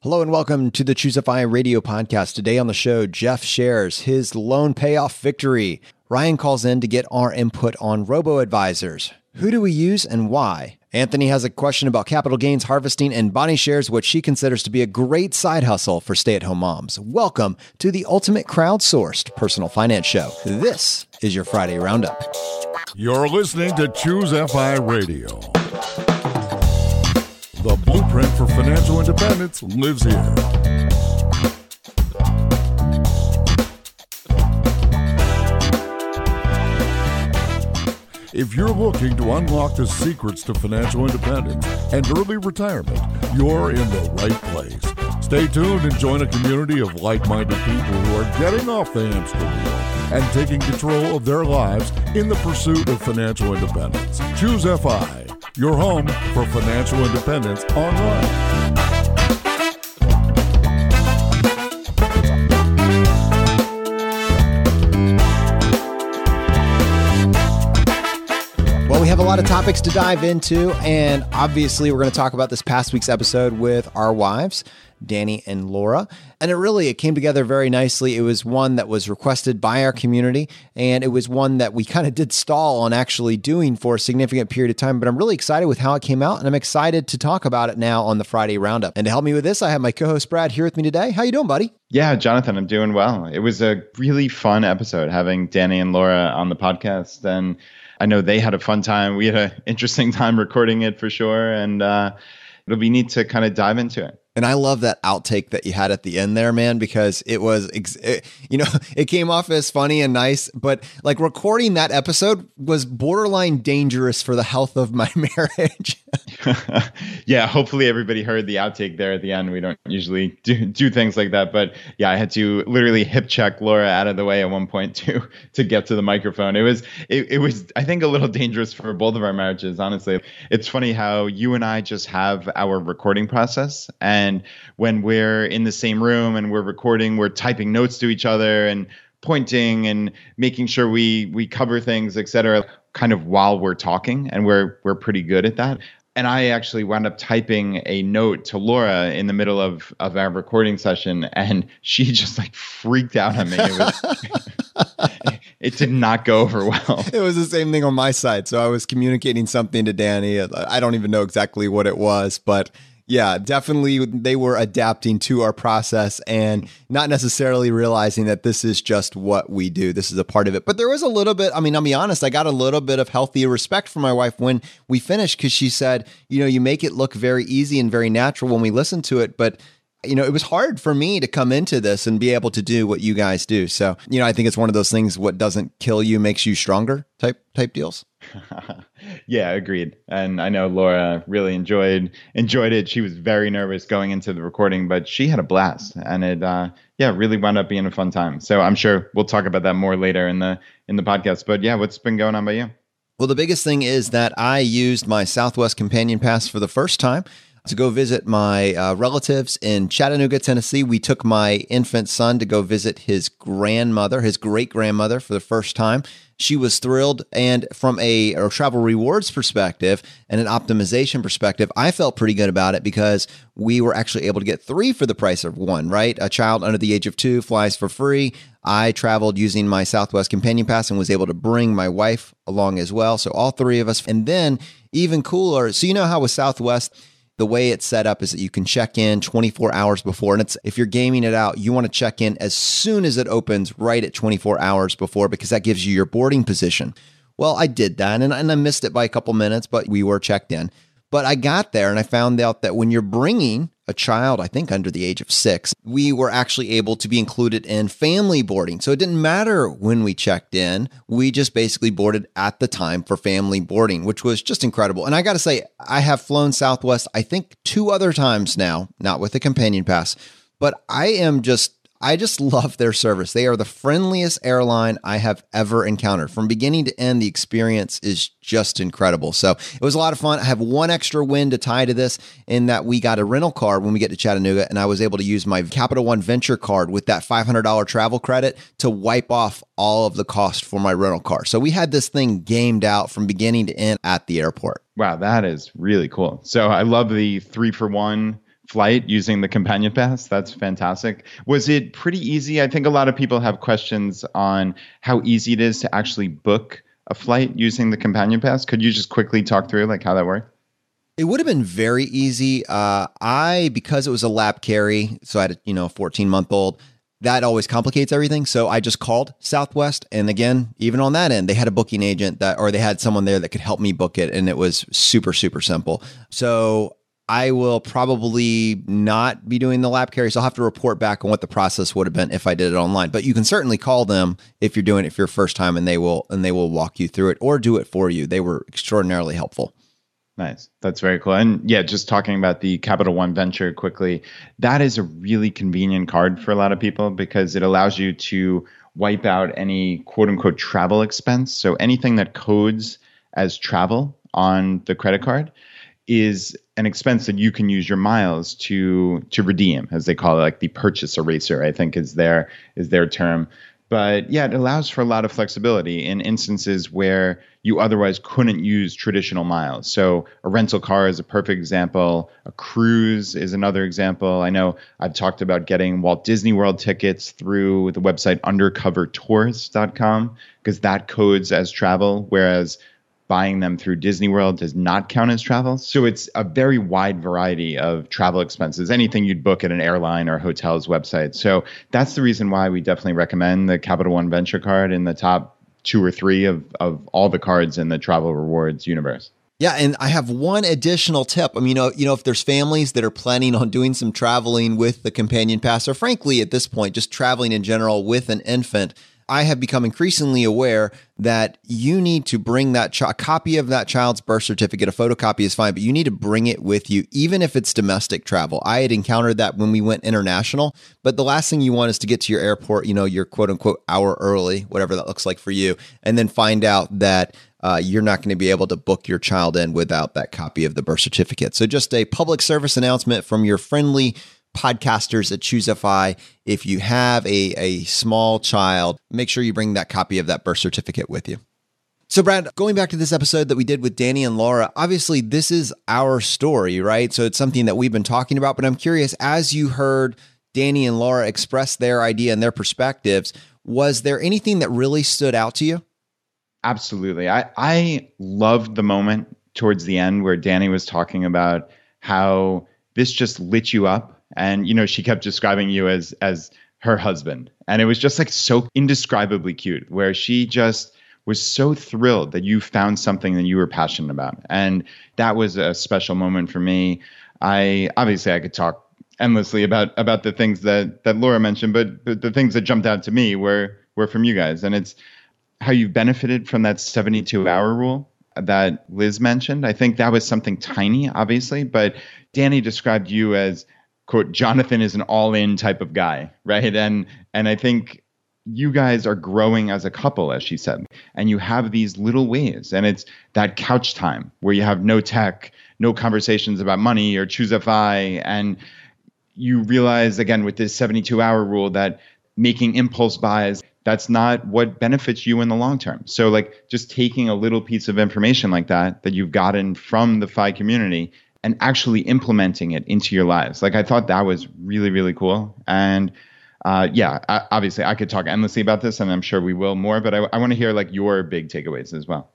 Hello and welcome to the ChooseFI radio podcast. Today on the show, Jeff shares his loan payoff victory. Ryan calls in to get our input on roboadviors. Who do we use and why? Anthony has a question about capital gains harvesting, and Bonnie shares what she considers to be a great side hustle for stay-at-home moms. Welcome to the ultimate crowdsourced personal finance show. This is your Friday Roundup. You're listening to ChooseFI Radio. The blueprint for financial independence lives here. If you're looking to unlock the secrets to financial independence and early retirement, you're in the right place. Stay tuned and join a community of like-minded people who are getting off the hamster wheel and taking control of their lives in the pursuit of financial independence. ChooseFI, your home for financial independence online. Well, we have a lot of topics to dive into, and obviously we're going to talk about this past week's episode with our wives, Danny and Laura. And it came together very nicely. It was one that was requested by our community, and it was one that we kind of did stall on actually doing for a significant period of time. But I'm really excited with how it came out, and I'm excited to talk about it now on the Friday Roundup. And to help me with this, I have my co-host Brad here with me today. How you doing, buddy? Yeah, Jonathan, I'm doing well. It was a really fun episode having Danny and Laura on the podcast, and I know they had a fun time. We had an interesting time recording it for sure, and it'll be neat to kind of dive into it. And I love that outtake that you had at the end there, man, because it was, it came off as funny and nice, but like recording that episode was borderline dangerous for the health of my marriage. Yeah, hopefully everybody heard the outtake there at the end. We don't usually do things like that, but yeah, I had to literally hip check Laura out of the way at one point to get to the microphone. It was, I think, a little dangerous for both of our marriages, honestly. It's funny how you and I just have our recording process, and when we're in the same room and we're recording, we're typing notes to each other and pointing and making sure we cover things, et cetera, kind of while we're talking. And we're pretty good at that. And I actually wound up typing a note to Laura in the middle of our recording session, and she just like freaked out on me. It did not go over well. It was the same thing on my side. So I was communicating something to Danny. I don't even know exactly what it was, but yeah, definitely they were adapting to our process and not necessarily realizing that this is just what we do. This is a part of it. But there was a little bit, I'll be honest, I got a little bit of healthy respect for my wife when we finished, because she said, you make it look very easy and very natural when we listen to it. But it was hard for me to come into this and be able to do what you guys do. So, I think it's one of those things, what doesn't kill you makes you stronger type deals. Yeah, agreed. And I know Laura really enjoyed it. She was very nervous going into the recording, but she had a blast, and it really wound up being a fun time. So I'm sure we'll talk about that more later in the podcast. But yeah, what's been going on by you? Well, the biggest thing is that I used my Southwest Companion Pass for the first time to go visit my relatives in Chattanooga, Tennessee. We took my infant son to go visit his great-grandmother for the first time. She was thrilled, and from a travel rewards perspective and an optimization perspective, I felt pretty good about it because we were actually able to get 3 for the price of 1, right? A child under the age of 2 flies for free. I traveled using my Southwest Companion Pass and was able to bring my wife along as well. So all 3 of us. And then even cooler, so how with Southwest, the way it's set up is that you can check in 24 hours before. And if you're gaming it out, you want to check in as soon as it opens, right at 24 hours before, because that gives you your boarding position. Well, I did that, and I missed it by a couple minutes, but we were checked in. But I got there and I found out that when you're bringing a child, I think under the age of 6, we were actually able to be included in family boarding. So it didn't matter when we checked in. We just basically boarded at the time for family boarding, which was just incredible. And I got to say, I have flown Southwest, I think 2 other times now, not with a companion pass, but I just love their service. They are the friendliest airline I have ever encountered. From beginning to end, the experience is just incredible. So it was a lot of fun. I have one extra win to tie to this in that we got a rental car when we get to Chattanooga, and I was able to use my Capital One Venture card with that $500 travel credit to wipe off all of the cost for my rental car. So we had this thing gamed out from beginning to end at the airport. Wow, that is really cool. So I love the 3-for-1 flight using the companion pass. That's fantastic. Was it pretty easy? I think a lot of people have questions on how easy it is to actually book a flight using the companion pass. Could you just quickly talk through like how that worked? It would have been very easy. Because it was a lap carry, so I had a 14-month-old. That always complicates everything. So I just called Southwest, and again, even on that end, they had a booking agent or they had someone there that could help me book it, and it was super, super simple. So I will probably not be doing the lap carry, so I'll have to report back on what the process would have been if I did it online. But you can certainly call them if you're doing it for your first time, and they will walk you through it or do it for you. They were extraordinarily helpful. Nice. That's very cool. And yeah, just talking about the Capital One Venture quickly, that is a really convenient card for a lot of people because it allows you to wipe out any quote unquote travel expense. So anything that codes as travel on the credit card is an expense that you can use your miles to redeem, as they call it, like the purchase eraser, I think is their term. But yeah, it allows for a lot of flexibility in instances where you otherwise couldn't use traditional miles. So a rental car is a perfect example. A cruise is another example. I know I've talked about getting Walt Disney World tickets through the website undercovertours.com because that codes as travel, whereas buying them through Disney World does not count as travel. So it's a very wide variety of travel expenses, anything you'd book at an airline or hotel's website. So that's the reason why we definitely recommend the Capital One Venture card in the top 2 or 3 of all the cards in the travel rewards universe. Yeah, and I have one additional tip. I mean, if there's families that are planning on doing some traveling with the companion pass, or frankly, at this point, just traveling in general with an infant, I have become increasingly aware that you need to bring a copy of that child's birth certificate. A photocopy is fine, but you need to bring it with you, even if it's domestic travel. I had encountered that when we went international, but the last thing you want is to get to your airport, your quote unquote hour early, whatever that looks like for you, and then find out that you're not going to be able to book your child in without that copy of the birth certificate. So just a public service announcement from your friendly podcasters at ChooseFI. If you have a small child, make sure you bring that copy of that birth certificate with you. So Brad, going back to this episode that we did with Danny and Laura, obviously this is our story, right? So it's something that we've been talking about, but I'm curious, as you heard Danny and Laura express their idea and their perspectives, was there anything that really stood out to you? Absolutely. I loved the moment towards the end where Danny was talking about how this just lit you up. And, she kept describing you as her husband. And it was just like so indescribably cute, where she just was so thrilled that you found something that you were passionate about. And that was a special moment for me. I could talk endlessly about the things that Laura mentioned, but the things that jumped out to me were from you guys. And it's how you benefited from that 72-hour rule that Liz mentioned. I think that was something tiny, obviously, but Danny described you as, quote, Jonathan is an all-in type of guy, right? And I think you guys are growing as a couple, as she said, and you have these little ways, and it's that couch time where you have no tech, no conversations about money or ChooseFI, and you realize, again, with this 72-hour rule that making impulse buys, that's not what benefits you in the long term. So like just taking a little piece of information like that you've gotten from the FI community and actually implementing it into your lives. Like I thought that was really, really cool. And obviously I could talk endlessly about this and I'm sure we will more, but I want to hear like your big takeaways as well.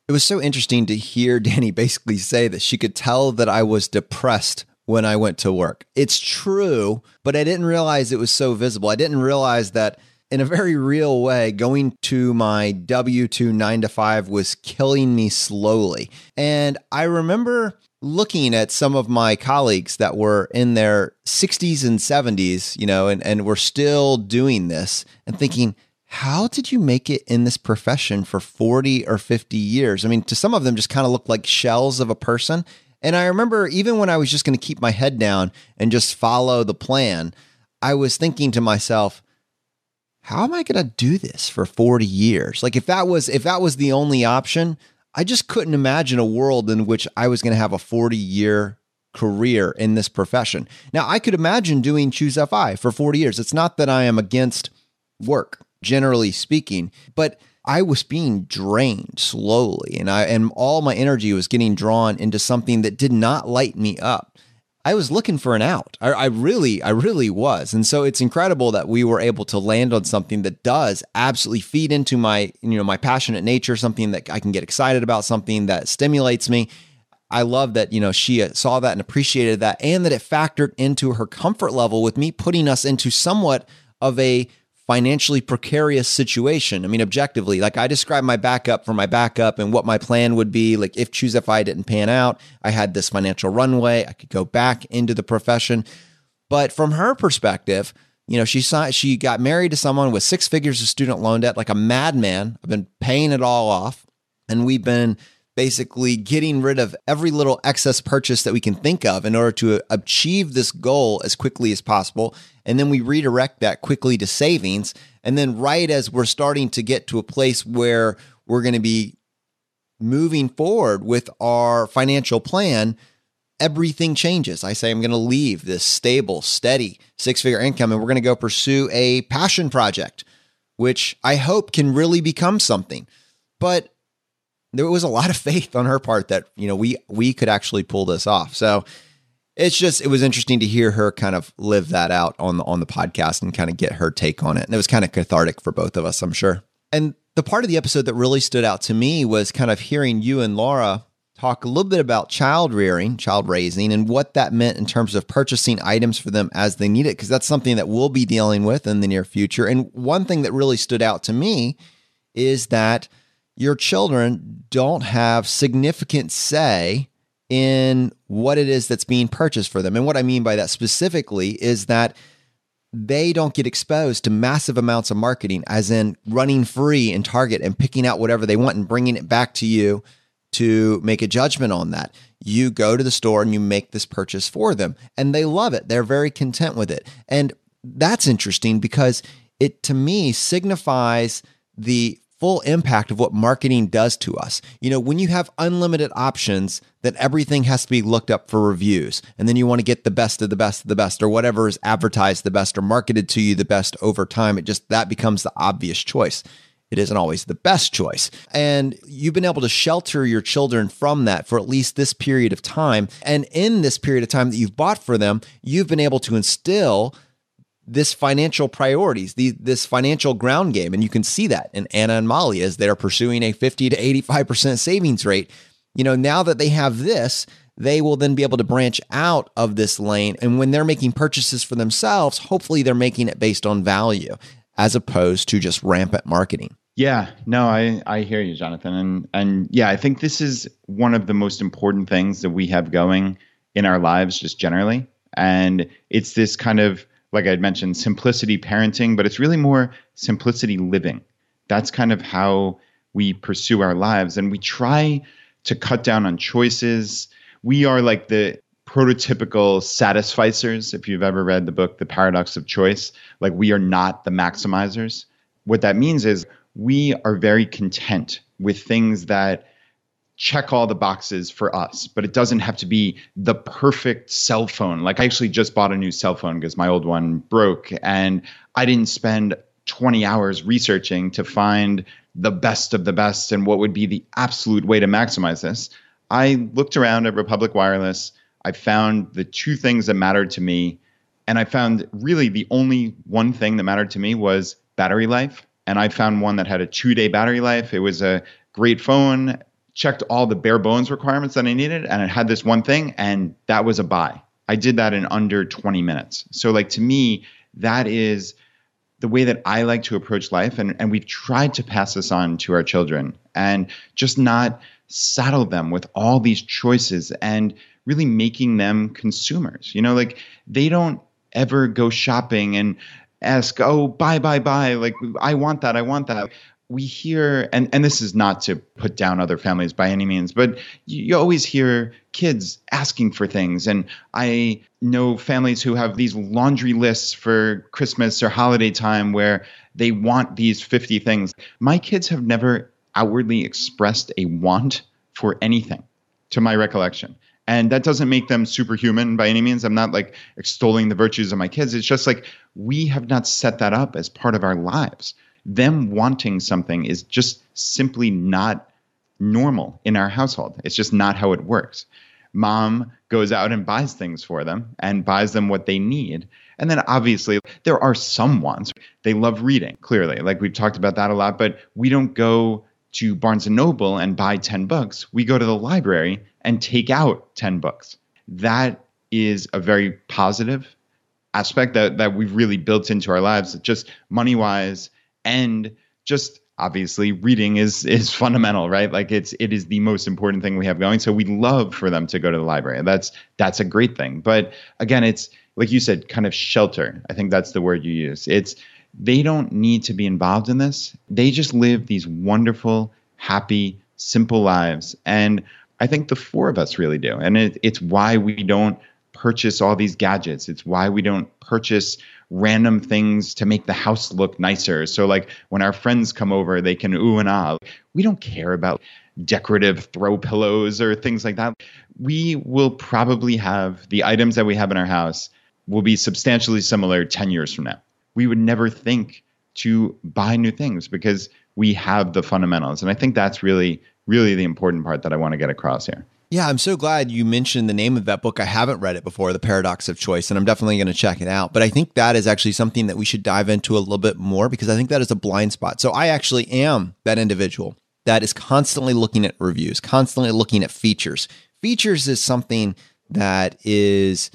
It was so interesting to hear Danny basically say that she could tell that I was depressed when I went to work. It's true, but I didn't realize it was so visible. I didn't realize that in a very real way, going to my W-2 9-to-5 was killing me slowly. And I remember looking at some of my colleagues that were in their 60s and 70s, and were still doing this and thinking, how did you make it in this profession for 40 or 50 years? I mean, to some of them just kind of looked like shells of a person. And I remember even when I was just going to keep my head down and just follow the plan, I was thinking to myself, how am I going to do this for 40 years? Like if that was the only option, I just couldn't imagine a world in which I was going to have a 40-year career in this profession. Now, I could imagine doing ChooseFI for 40 years. It's not that I am against work, generally speaking, but I was being drained slowly, and all my energy was getting drawn into something that did not light me up. I was looking for an out. I really was. And so it's incredible that we were able to land on something that does absolutely feed into my, my passionate nature, something that I can get excited about, something that stimulates me. I love that, she saw that and appreciated that, and that it factored into her comfort level with me putting us into somewhat of a financially precarious situation. I mean, objectively, like I described my backup and what my plan would be. Like if ChooseFI didn't pan out, I had this financial runway. I could go back into the profession. But from her perspective, she got married to someone with 6 figures of student loan debt, like a madman. I've been paying it all off. And we've been basically getting rid of every little excess purchase that we can think of in order to achieve this goal as quickly as possible. And then we redirect that quickly to savings. And then right as we're starting to get to a place where we're going to be moving forward with our financial plan, everything changes. I say, I'm going to leave this stable, steady 6-figure income, and we're going to go pursue a passion project, which I hope can really become something. But there was a lot of faith on her part that, we could actually pull this off. So it was interesting to hear her kind of live that out on the podcast and kind of get her take on it. And it was kind of cathartic for both of us, I'm sure. And the part of the episode that really stood out to me was kind of hearing you and Laura talk a little bit about child raising, and what that meant in terms of purchasing items for them as they need it, because that's something that we'll be dealing with in the near future. And one thing that really stood out to me is that your children don't have significant say in what it is that's being purchased for them. And what I mean by that specifically is that they don't get exposed to massive amounts of marketing, as in running free in Target and picking out whatever they want and bringing it back to you to make a judgment on that. You go to the store and you make this purchase for them, and they love it. They're very content with it. And that's interesting because it, to me, signifies the full impact of what marketing does to us. When you have unlimited options, then everything has to be looked up for reviews. And then you want to get the best of the best of the best, or whatever is advertised the best or marketed to you the best over time. That becomes the obvious choice. It isn't always the best choice. And you've been able to shelter your children from that for at least this period of time. And in this period of time that you've bought for them, you've been able to instill this financial priorities, this financial ground game. And you can see that in Anna and Molly as they're pursuing a 50 to 85% savings rate. Now that they have this, they will then be able to branch out of this lane. And when they're making purchases for themselves, hopefully they're making it based on value as opposed to just rampant marketing. Yeah, no, I hear you, Jonathan. And yeah, I think this is one of the most important things that we have going in our lives just generally. And it's this kind of, like I'd mentioned, simplicity parenting, but it's really more simplicity living. That's kind of how we pursue our lives. And we try to cut down on choices. We are like the prototypical satisficers. If you've ever read the book, The Paradox of Choice, like we are not the maximizers. What that means is we are very content with things that check all the boxes for us, but it doesn't have to be the perfect cell phone. Like I actually just bought a new cell phone because my old one broke, and I didn't spend 20 hours researching to find the best of the best and what would be the absolute way to maximize this. I looked around at Republic Wireless. I found the 2 things that mattered to me, and I found really the only one thing that mattered to me was battery life. And I found one that had a 2-day battery life. It was a great phone, checked all the bare bones requirements that I needed, and it had this one thing, and that was a buy. I did that in under 20 minutes. So like to me, that is the way that I like to approach life. And we've tried to pass this on to our children and just not saddle them with all these choices and really making them consumers. Like they don't ever go shopping and ask, oh, buy. Like, I want that. We hear, and this is not to put down other families by any means, but you always hear kids asking for things. And I know families who have these laundry lists for Christmas or holiday time where they want these 50 things. My kids have never outwardly expressed a want for anything, to my recollection. And that doesn't make them superhuman by any means. I'm not like extolling the virtues of my kids. It's just like we have not set that up as part of our lives. Them wanting something is just simply not normal in our household. It's just not how it works. Mom goes out and buys things for them and buys them what they need. And then obviously there are some wants. They love reading, clearly. Like we've talked about that a lot, but we don't go to Barnes and Noble and buy 10 books. We go to the library and take out 10 books. That is a very positive aspect that we've really built into our lives, just money-wise, and just obviously reading is fundamental, right? Like it is the most important thing we have going. So we love for them to go to the library. And that's a great thing. But again, it's like you said, kind of shelter. I think that's the word you use. They don't need to be involved in this. They just live these wonderful, happy, simple lives. And I think the four of us really do. And it's why we don't purchase all these gadgets. It's why we don't purchase random things to make the house look nicer. So like when our friends come over, they can ooh and ah. We don't care about decorative throw pillows or things like that. We will probably have the items that we have in our house will be substantially similar 10 years from now. We would never think to buy new things because we have the fundamentals. And I think that's really, really the important part that I want to get across here. Yeah, I'm so glad you mentioned the name of that book. I haven't read it before, The Paradox of Choice, and I'm definitely going to check it out. But I think that is actually something that we should dive into a little bit more because I think that is a blind spot. So I actually am that individual that is constantly looking at reviews, constantly looking at features. Features is something that is,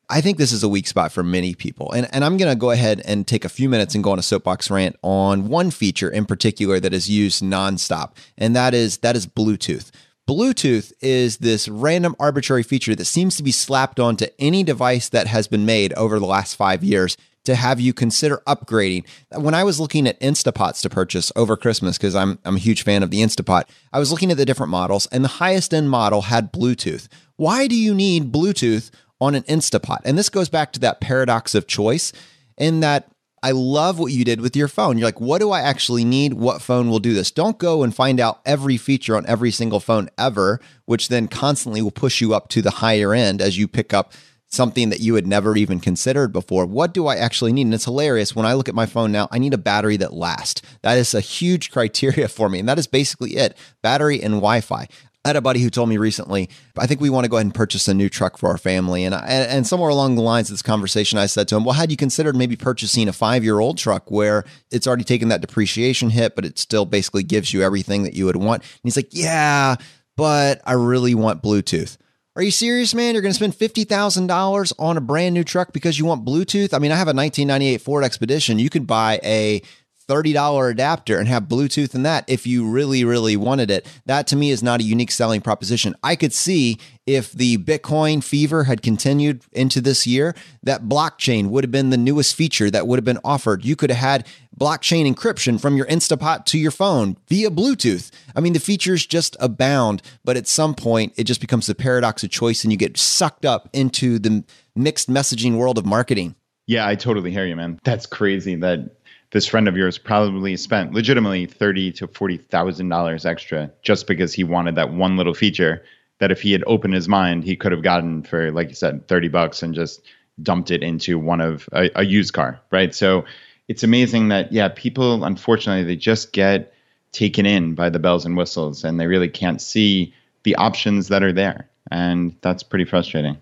I think this is a weak spot for many people. And I'm going to go ahead and take a few minutes and go on a soapbox rant on one feature in particular that is used nonstop, and that is Bluetooth. Bluetooth is this random arbitrary feature that seems to be slapped onto any device that has been made over the last 5 years to have you consider upgrading. When I was looking at Instapots to purchase over Christmas, because I'm a huge fan of the Instapot, I was looking at the different models, and the highest end model had Bluetooth. Why do you need Bluetooth on an Instapot? And this goes back to that paradox of choice, in that I love what you did with your phone. You're like, what do I actually need? What phone will do this? Don't go and find out every feature on every single phone ever, which then constantly will push you up to the higher end as you pick up something that you had never even considered before. What do I actually need? And it's hilarious. When I look at my phone now, I need a battery that lasts. That is a huge criteria for me. And that is basically it. Battery and Wi-Fi. I had a buddy who told me recently, I think we want to go ahead and purchase a new truck for our family. And somewhere along the lines of this conversation, I said to him, well, had you considered maybe purchasing a 5-year-old truck where it's already taken that depreciation hit, but it still basically gives you everything that you would want? And he's like, yeah, but I really want Bluetooth. Are you serious, man? You're going to spend $50,000 on a brand new truck because you want Bluetooth? I mean, I have a 1998 Ford Expedition. You could buy a $30 adapter and have Bluetooth in that if you really, really wanted it. That to me is not a unique selling proposition. I could see if the Bitcoin fever had continued into this year, that blockchain would have been the newest feature that would have been offered. You could have had blockchain encryption from your Instapot to your phone via Bluetooth. I mean, the features just abound, but at some point it just becomes the paradox of choice and you get sucked up into the mixed messaging world of marketing. Yeah, I totally hear you, man. That's crazy that this friend of yours probably spent legitimately $30,000 to $40,000 extra just because he wanted that one little feature that if he had opened his mind, he could have gotten for, like you said, $30 and just dumped it into one of a used car, right? So it's amazing that, yeah, people, unfortunately, they just get taken in by the bells and whistles and they really can't see the options that are there. And that's pretty frustrating.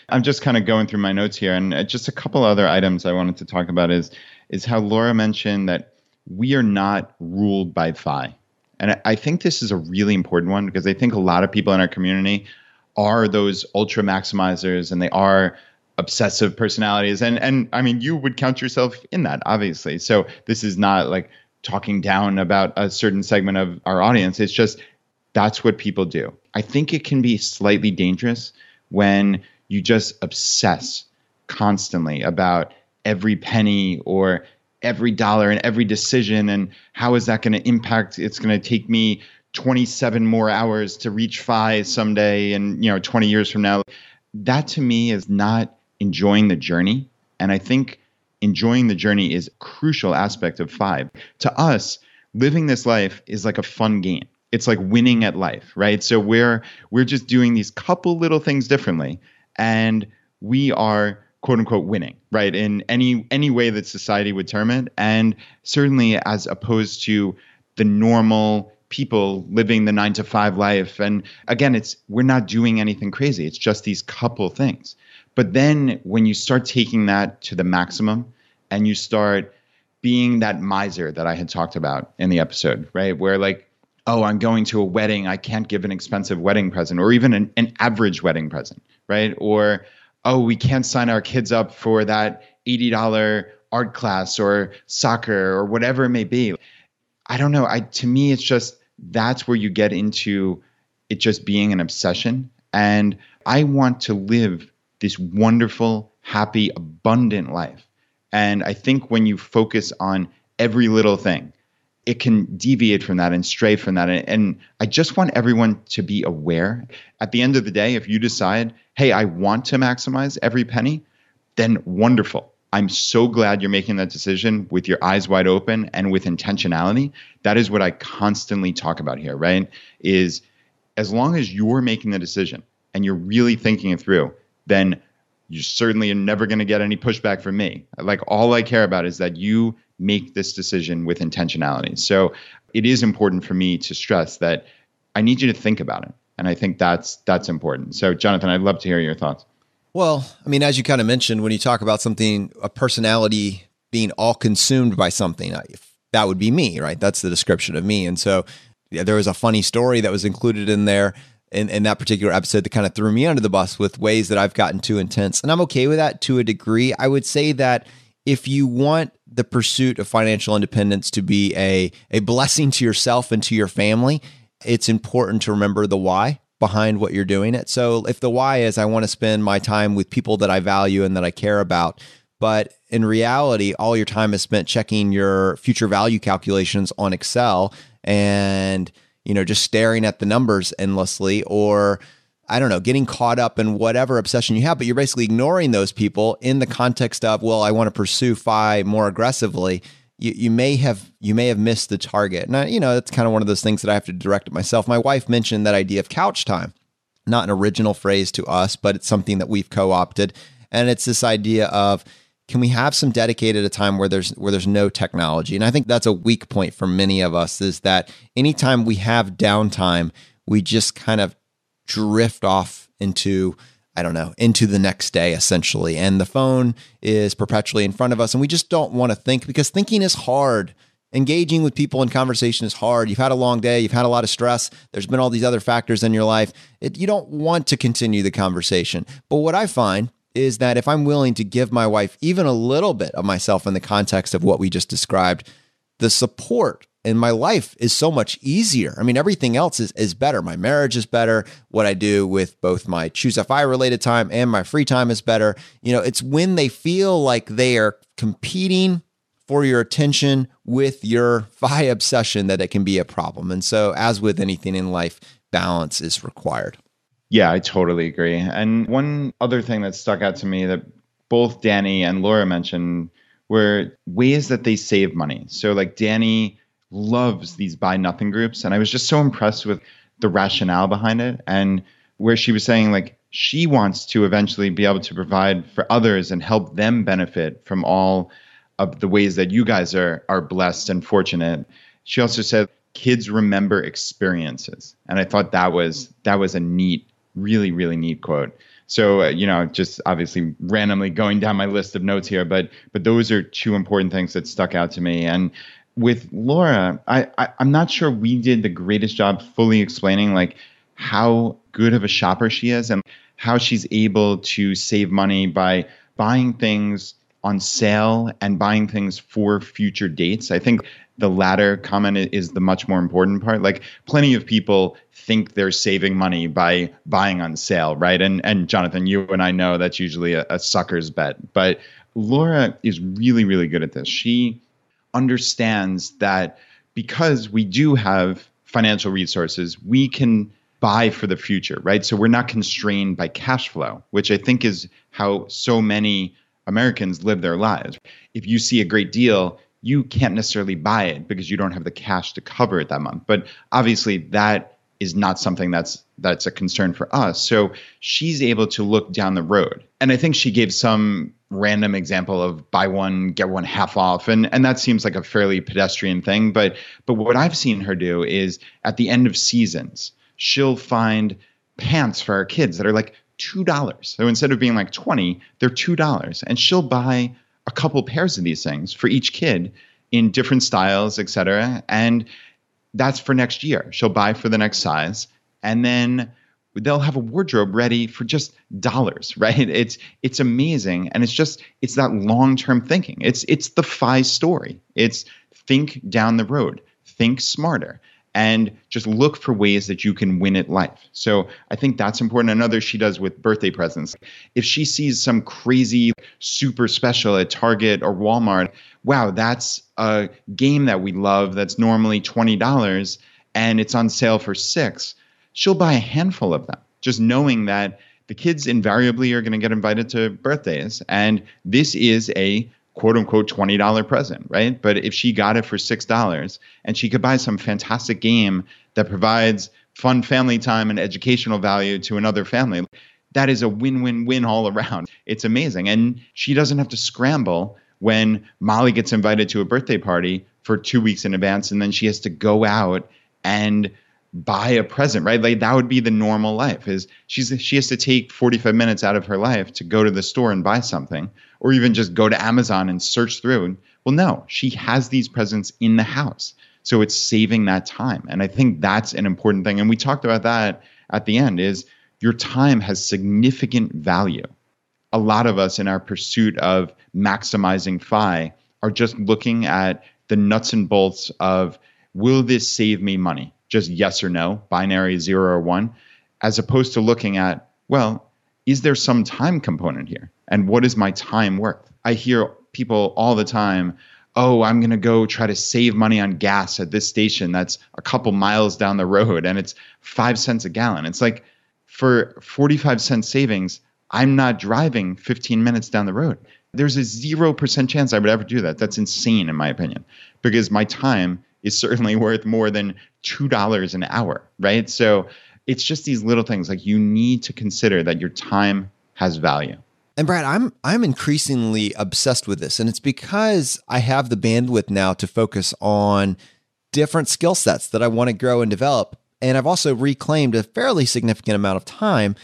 I'm just kind of going through my notes here, and just a couple other items I wanted to talk about is how Laura mentioned that we are not ruled by FI. And I think this is a really important one because I think a lot of people in our community are those ultra maximizers and they are obsessive personalities. And I mean, you would count yourself in that, obviously. So this is not like talking down about a certain segment of our audience. It's just that's what people do. I think it can be slightly dangerous when you just obsess constantly about every penny or every dollar and every decision and how is that going to impact. It's going to take me 27 more hours to reach FI someday and 20 years from now. That to me is not enjoying the journey. And I think enjoying the journey is a crucial aspect of FI. To us, living this life is like a fun game. It's like winning at life, right? So we're just doing these couple little things differently and we are quote unquote winning, right? In any way that society would term it. And certainly as opposed to the normal people living the 9 to 5 life. And again, we're not doing anything crazy. It's just these couple things. But then when you start taking that to the maximum and you start being that miser that I had talked about in the episode, right? Where like, oh, I'm going to a wedding, I can't give an expensive wedding present or even an average wedding present, right? Or, oh, we can't sign our kids up for that $80 art class or soccer or whatever it may be. I don't know. To me, it's just, that's where you get into it just being an obsession. And I want to live this wonderful, happy, abundant life. And I think when you focus on every little thing, it can deviate from that and stray from that. And I just want everyone to be aware. At the end of the day, if you decide, hey, I want to maximize every penny, then wonderful. I'm so glad you're making that decision with your eyes wide open and with intentionality. That is what I constantly talk about here, right? Is as long as you're making the decision and you're really thinking it through, then you certainly are never going to get any pushback from me. Like, all I care about is that you make this decision with intentionality. So it is important for me to stress that I need you to think about it. And I think that's important. So Jonathan, I'd love to hear your thoughts. Well, I mean, as you kind of mentioned, when you talk about something, a personality being all consumed by something, that would be me, right? That's the description of me. And so there was a funny story that was included in there in that particular episode that kind of threw me under the bus with ways that I've gotten too intense. And I'm okay with that to a degree. I would say that if you want the pursuit of financial independence to be a blessing to yourself and to your family, it's important to remember the why behind what you're doing it. So if the why is I want to spend my time with people that I value and that I care about, but in reality, all your time is spent checking your future value calculations on Excel and, just staring at the numbers endlessly, or I don't know, getting caught up in whatever obsession you have, but you're basically ignoring those people in the context of, well, I want to pursue FI more aggressively. You may have missed the target. And that's kind of one of those things that I have to direct at myself. My wife mentioned that idea of couch time, not an original phrase to us, but it's something that we've co-opted. And it's this idea of, can we have some dedicated time where there's no technology? And I think that's a weak point for many of us, is that anytime we have downtime, we just kind of drift off into the next day, essentially. And the phone is perpetually in front of us, and we just don't want to think, because thinking is hard. Engaging with people in conversation is hard. You've had a long day. You've had a lot of stress. There's been all these other factors in your life. You don't want to continue the conversation. But what I find is that if I'm willing to give my wife even a little bit of myself in the context of what we just described, the support in my life is so much easier. I mean, everything else is better. My marriage is better. What I do with both my ChooseFI related time and my free time is better. It's when they feel like they are competing for your attention with your FI obsession that it can be a problem. And so, as with anything in life, balance is required. Yeah, I totally agree. And one other thing that stuck out to me that both Danny and Laura mentioned were ways that they save money. So like Danny loves these buy nothing groups. And I was just so impressed with the rationale behind it, and where she was saying like she wants to eventually be able to provide for others and help them benefit from all of the ways that you guys are blessed and fortunate. She also said kids remember experiences. And I thought that was a neat, really, really neat quote. So, just obviously randomly going down my list of notes here, but those are two important things that stuck out to me. And with Laura, I'm not sure we did the greatest job fully explaining like how good of a shopper she is and how she's able to save money by buying things on sale and buying things for future dates. I think the latter comment is the much more important part. Like plenty of people think they're saving money by buying on sale, right? And Jonathan, you and I know that's usually a sucker's bet. But Laura is really, really good at this. She understands that because we do have financial resources, we can buy for the future, right? So we're not constrained by cash flow, which I think is how so many Americans live their lives. If you see a great deal, you can't necessarily buy it because you don't have the cash to cover it that month. But obviously that is not something that's a concern for us. So she's able to look down the road. And I think she gave some random example of buy one, get one half off. And that seems like a fairly pedestrian thing. But what I've seen her do is at the end of seasons, she'll find pants for our kids that are like $2. So instead of being like 20, they're $2. And she'll buy a couple pairs of these things for each kid in different styles, et cetera. And that's for next year. She'll buy for the next size. And then they'll have a wardrobe ready for just dollars, right? It's amazing. And it's that long-term thinking. It's the FI story. It's think down the road, think smarter, and just look for ways that you can win at life. So I think that's important. Another she does with birthday presents. If she sees some crazy super special at Target or Walmart, wow, that's a game that we love that's normally $20 and it's on sale for $6. She'll buy a handful of them, just knowing that the kids invariably are going to get invited to birthdays. And this is a quote unquote $20 present, right? But if she got it for $6 and she could buy some fantastic game that provides fun family time and educational value to another family, that is a win-win-win all around. It's amazing. And she doesn't have to scramble when Molly gets invited to a birthday party for 2 weeks in advance and then she has to go out and buy a present, right? Like that would be the normal life is she has to take 45 minutes out of her life to go to the store and buy something, or even just go to Amazon and search through. Well, no, she has these presents in the house. So it's saving that time. And I think that's an important thing. And we talked about that at the end is your time has significant value. A lot of us in our pursuit of maximizing FI are just looking at the nuts and bolts of, will this save me money? Just yes or no, binary 0 or 1, as opposed to looking at, well, is there some time component here? And what is my time worth? I hear people all the time, oh, I'm going to go try to save money on gas at this station that's a couple miles down the road and it's 5 cents a gallon. It's like for 45-cent savings, I'm not driving 15 minutes down the road. There's a 0% chance I would ever do that. That's insane in my opinion, because my time is certainly worth more than $2 an hour, right? So it's just these little things like you need to consider that your time has value. And Brad, I'm increasingly obsessed with this, and it's because I have the bandwidth now to focus on different skill sets that I want to grow and develop. And I've also reclaimed a fairly significant amount of time.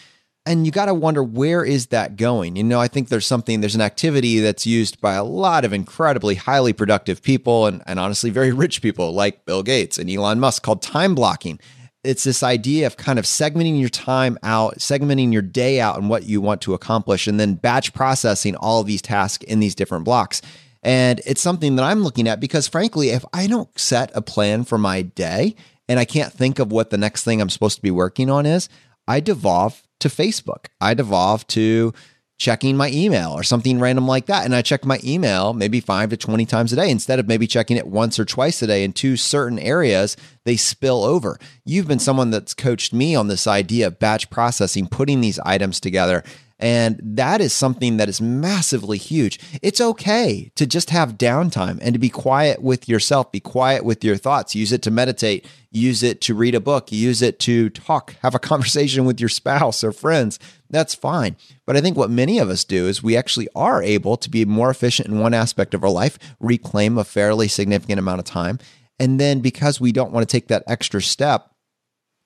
And you got to wonder, where is that going? You know, I think there's an activity that's used by a lot of incredibly highly productive people and honestly very rich people like Bill Gates and Elon Musk called time blocking. It's this idea of kind of segmenting your time out, segmenting your day out and what you want to accomplish, and then batch processing all of these tasks in these different blocks. And it's something that I'm looking at because frankly, if I don't set a plan for my day and I can't think of what the next thing I'm supposed to be working on is, I devolve to Facebook. I devolve to checking my email or something random like that. And I check my email maybe 5 to 20 times a day instead of maybe checking it once or twice a day. In two certain areas, they spill over. You've been someone that's coached me on this idea of batch processing, putting these items together. And that is something that is massively huge. It's okay to just have downtime and to be quiet with yourself, be quiet with your thoughts, use it to meditate, use it to read a book, use it to talk, have a conversation with your spouse or friends. That's fine. But I think what many of us do is we actually are able to be more efficient in one aspect of our life, reclaim a fairly significant amount of time. And then because we don't want to take that extra step,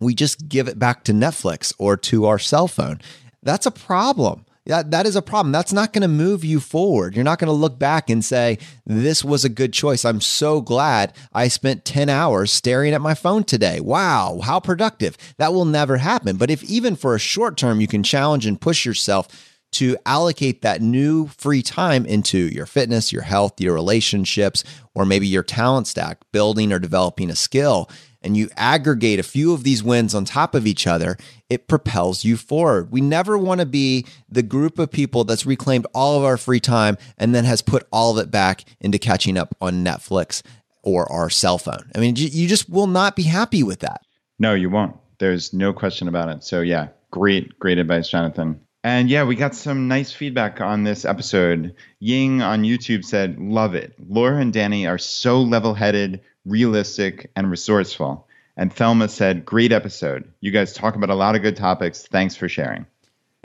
we just give it back to Netflix or to our cell phone. That's a problem. That is a problem. That's not going to move you forward. You're not going to look back and say, this was a good choice. I'm so glad I spent 10 hours staring at my phone today. Wow, how productive. That will never happen. But if even for a short term, you can challenge and push yourself to allocate that new free time into your fitness, your health, your relationships, or maybe your talent stack, building or developing a skill, and you aggregate a few of these wins on top of each other, it propels you forward. We never want to be the group of people that's reclaimed all of our free time and then has put all of it back into catching up on Netflix or our cell phone. I mean, you just will not be happy with that. No, you won't. There's no question about it. So yeah, great advice, Jonathan. And yeah, we got some nice feedback on this episode. Ying on YouTube said, love it. Laura and Danny are so level-headed, realistic, and resourceful. And Thelma said, great episode. You guys talk about a lot of good topics. Thanks for sharing.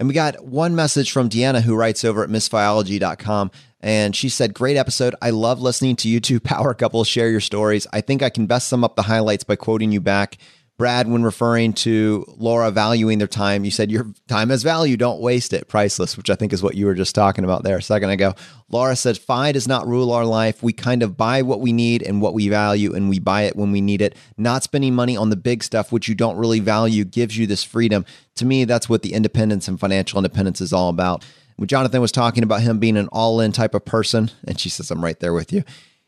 And we got one message from Deanna, who writes over at missbiology.com. And she said, great episode. I love listening to you two power couple share your stories. I think I can best sum up the highlights by quoting you back. Brad, when referring to Laura valuing their time, you said your time has value, don't waste it, priceless, which I think is what you were just talking about there a second ago. Laura said, FI does not rule our life. We kind of buy what we need and what we value, and we buy it when we need it. Not spending money on the big stuff, which you don't really value, gives you this freedom. To me, that's what the independence and financial independence is all about. When Jonathan was talking about him being an all-in type of person, and she says, I'm right there with you.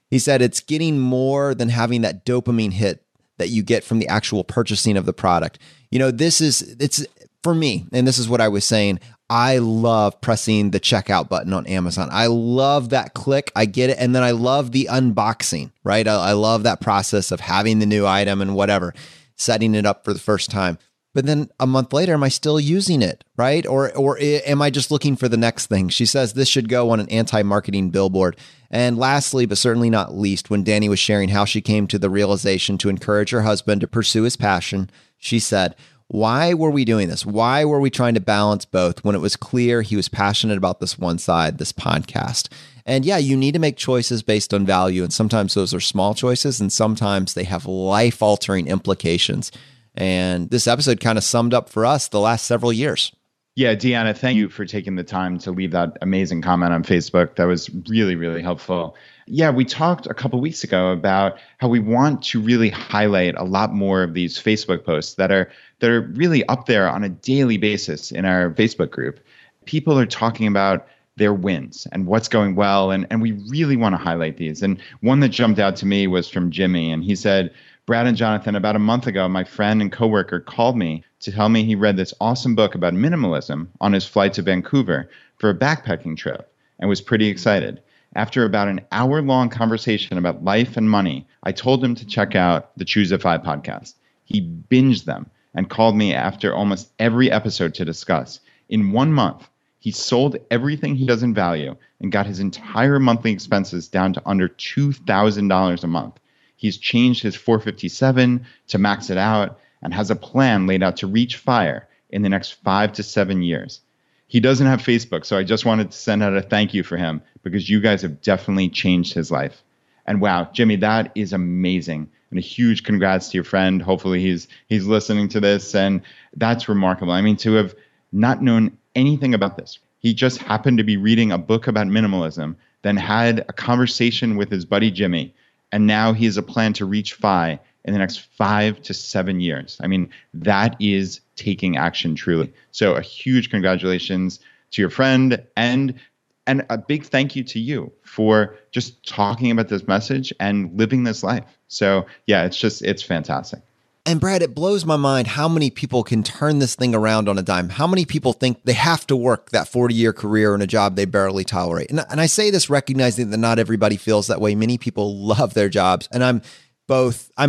He said, it's getting more than having that dopamine hit that you get from the actual purchasing of the product. You know, it's for me, and this is what I was saying, I love pressing the checkout button on Amazon. I love that click. I get it. And then I love the unboxing, right? I love that process of having the new item and whatever, setting it up for the first time. But then a month later, am I still using it, right? Or am I just looking for the next thing? She says this should go on an anti-marketing billboard. And lastly, but certainly not least, when Danny was sharing how she came to the realization to encourage her husband to pursue his passion, she said, why were we doing this? Why were we trying to balance both when it was clear he was passionate about this one side, this podcast? And yeah, you need to make choices based on value. And sometimes those are small choices, and sometimes they have life-altering implications. And this episode kind of summed up for us the last several years. Yeah, Deanna, thank you for taking the time to leave that amazing comment on Facebook. That was really, really helpful. Yeah, we talked a couple of weeks ago about how we want to really highlight a lot more of these Facebook posts that are really up there on a daily basis in our Facebook group. People are talking about their wins and what's going well, and we really want to highlight these. And one that jumped out to me was from Jimmy, and he said, Brad and Jonathan, about a month ago, my friend and coworker called me to tell me he read this awesome book about minimalism on his flight to Vancouver for a backpacking trip and was pretty excited. After about an hour-long conversation about life and money, I told him to check out the ChooseFI podcast. He binged them and called me after almost every episode to discuss. In 1 month, he sold everything he doesn't value and got his entire monthly expenses down to under $2,000 a month. He's changed his 457 to max it out and has a plan laid out to reach FIRE in the next 5 to 7 years. He doesn't have Facebook, so I just wanted to send out a thank you for him because you guys have definitely changed his life. And wow, Jimmy, that is amazing. And a huge congrats to your friend. Hopefully he's listening to this, and that's remarkable. I mean, to have not known anything about this. He just happened to be reading a book about minimalism, then had a conversation with his buddy Jimmy, and now he has a plan to reach FI in the next 5 to 7 years. I mean, that is taking action truly. So a huge congratulations to your friend, and a big thank you to you for just talking about this message and living this life. So yeah, it's fantastic. And Brad, it blows my mind how many people can turn this thing around on a dime. How many people think they have to work that 40-year career in a job they barely tolerate? And I say this recognizing that not everybody feels that way. Many people love their jobs. And I'm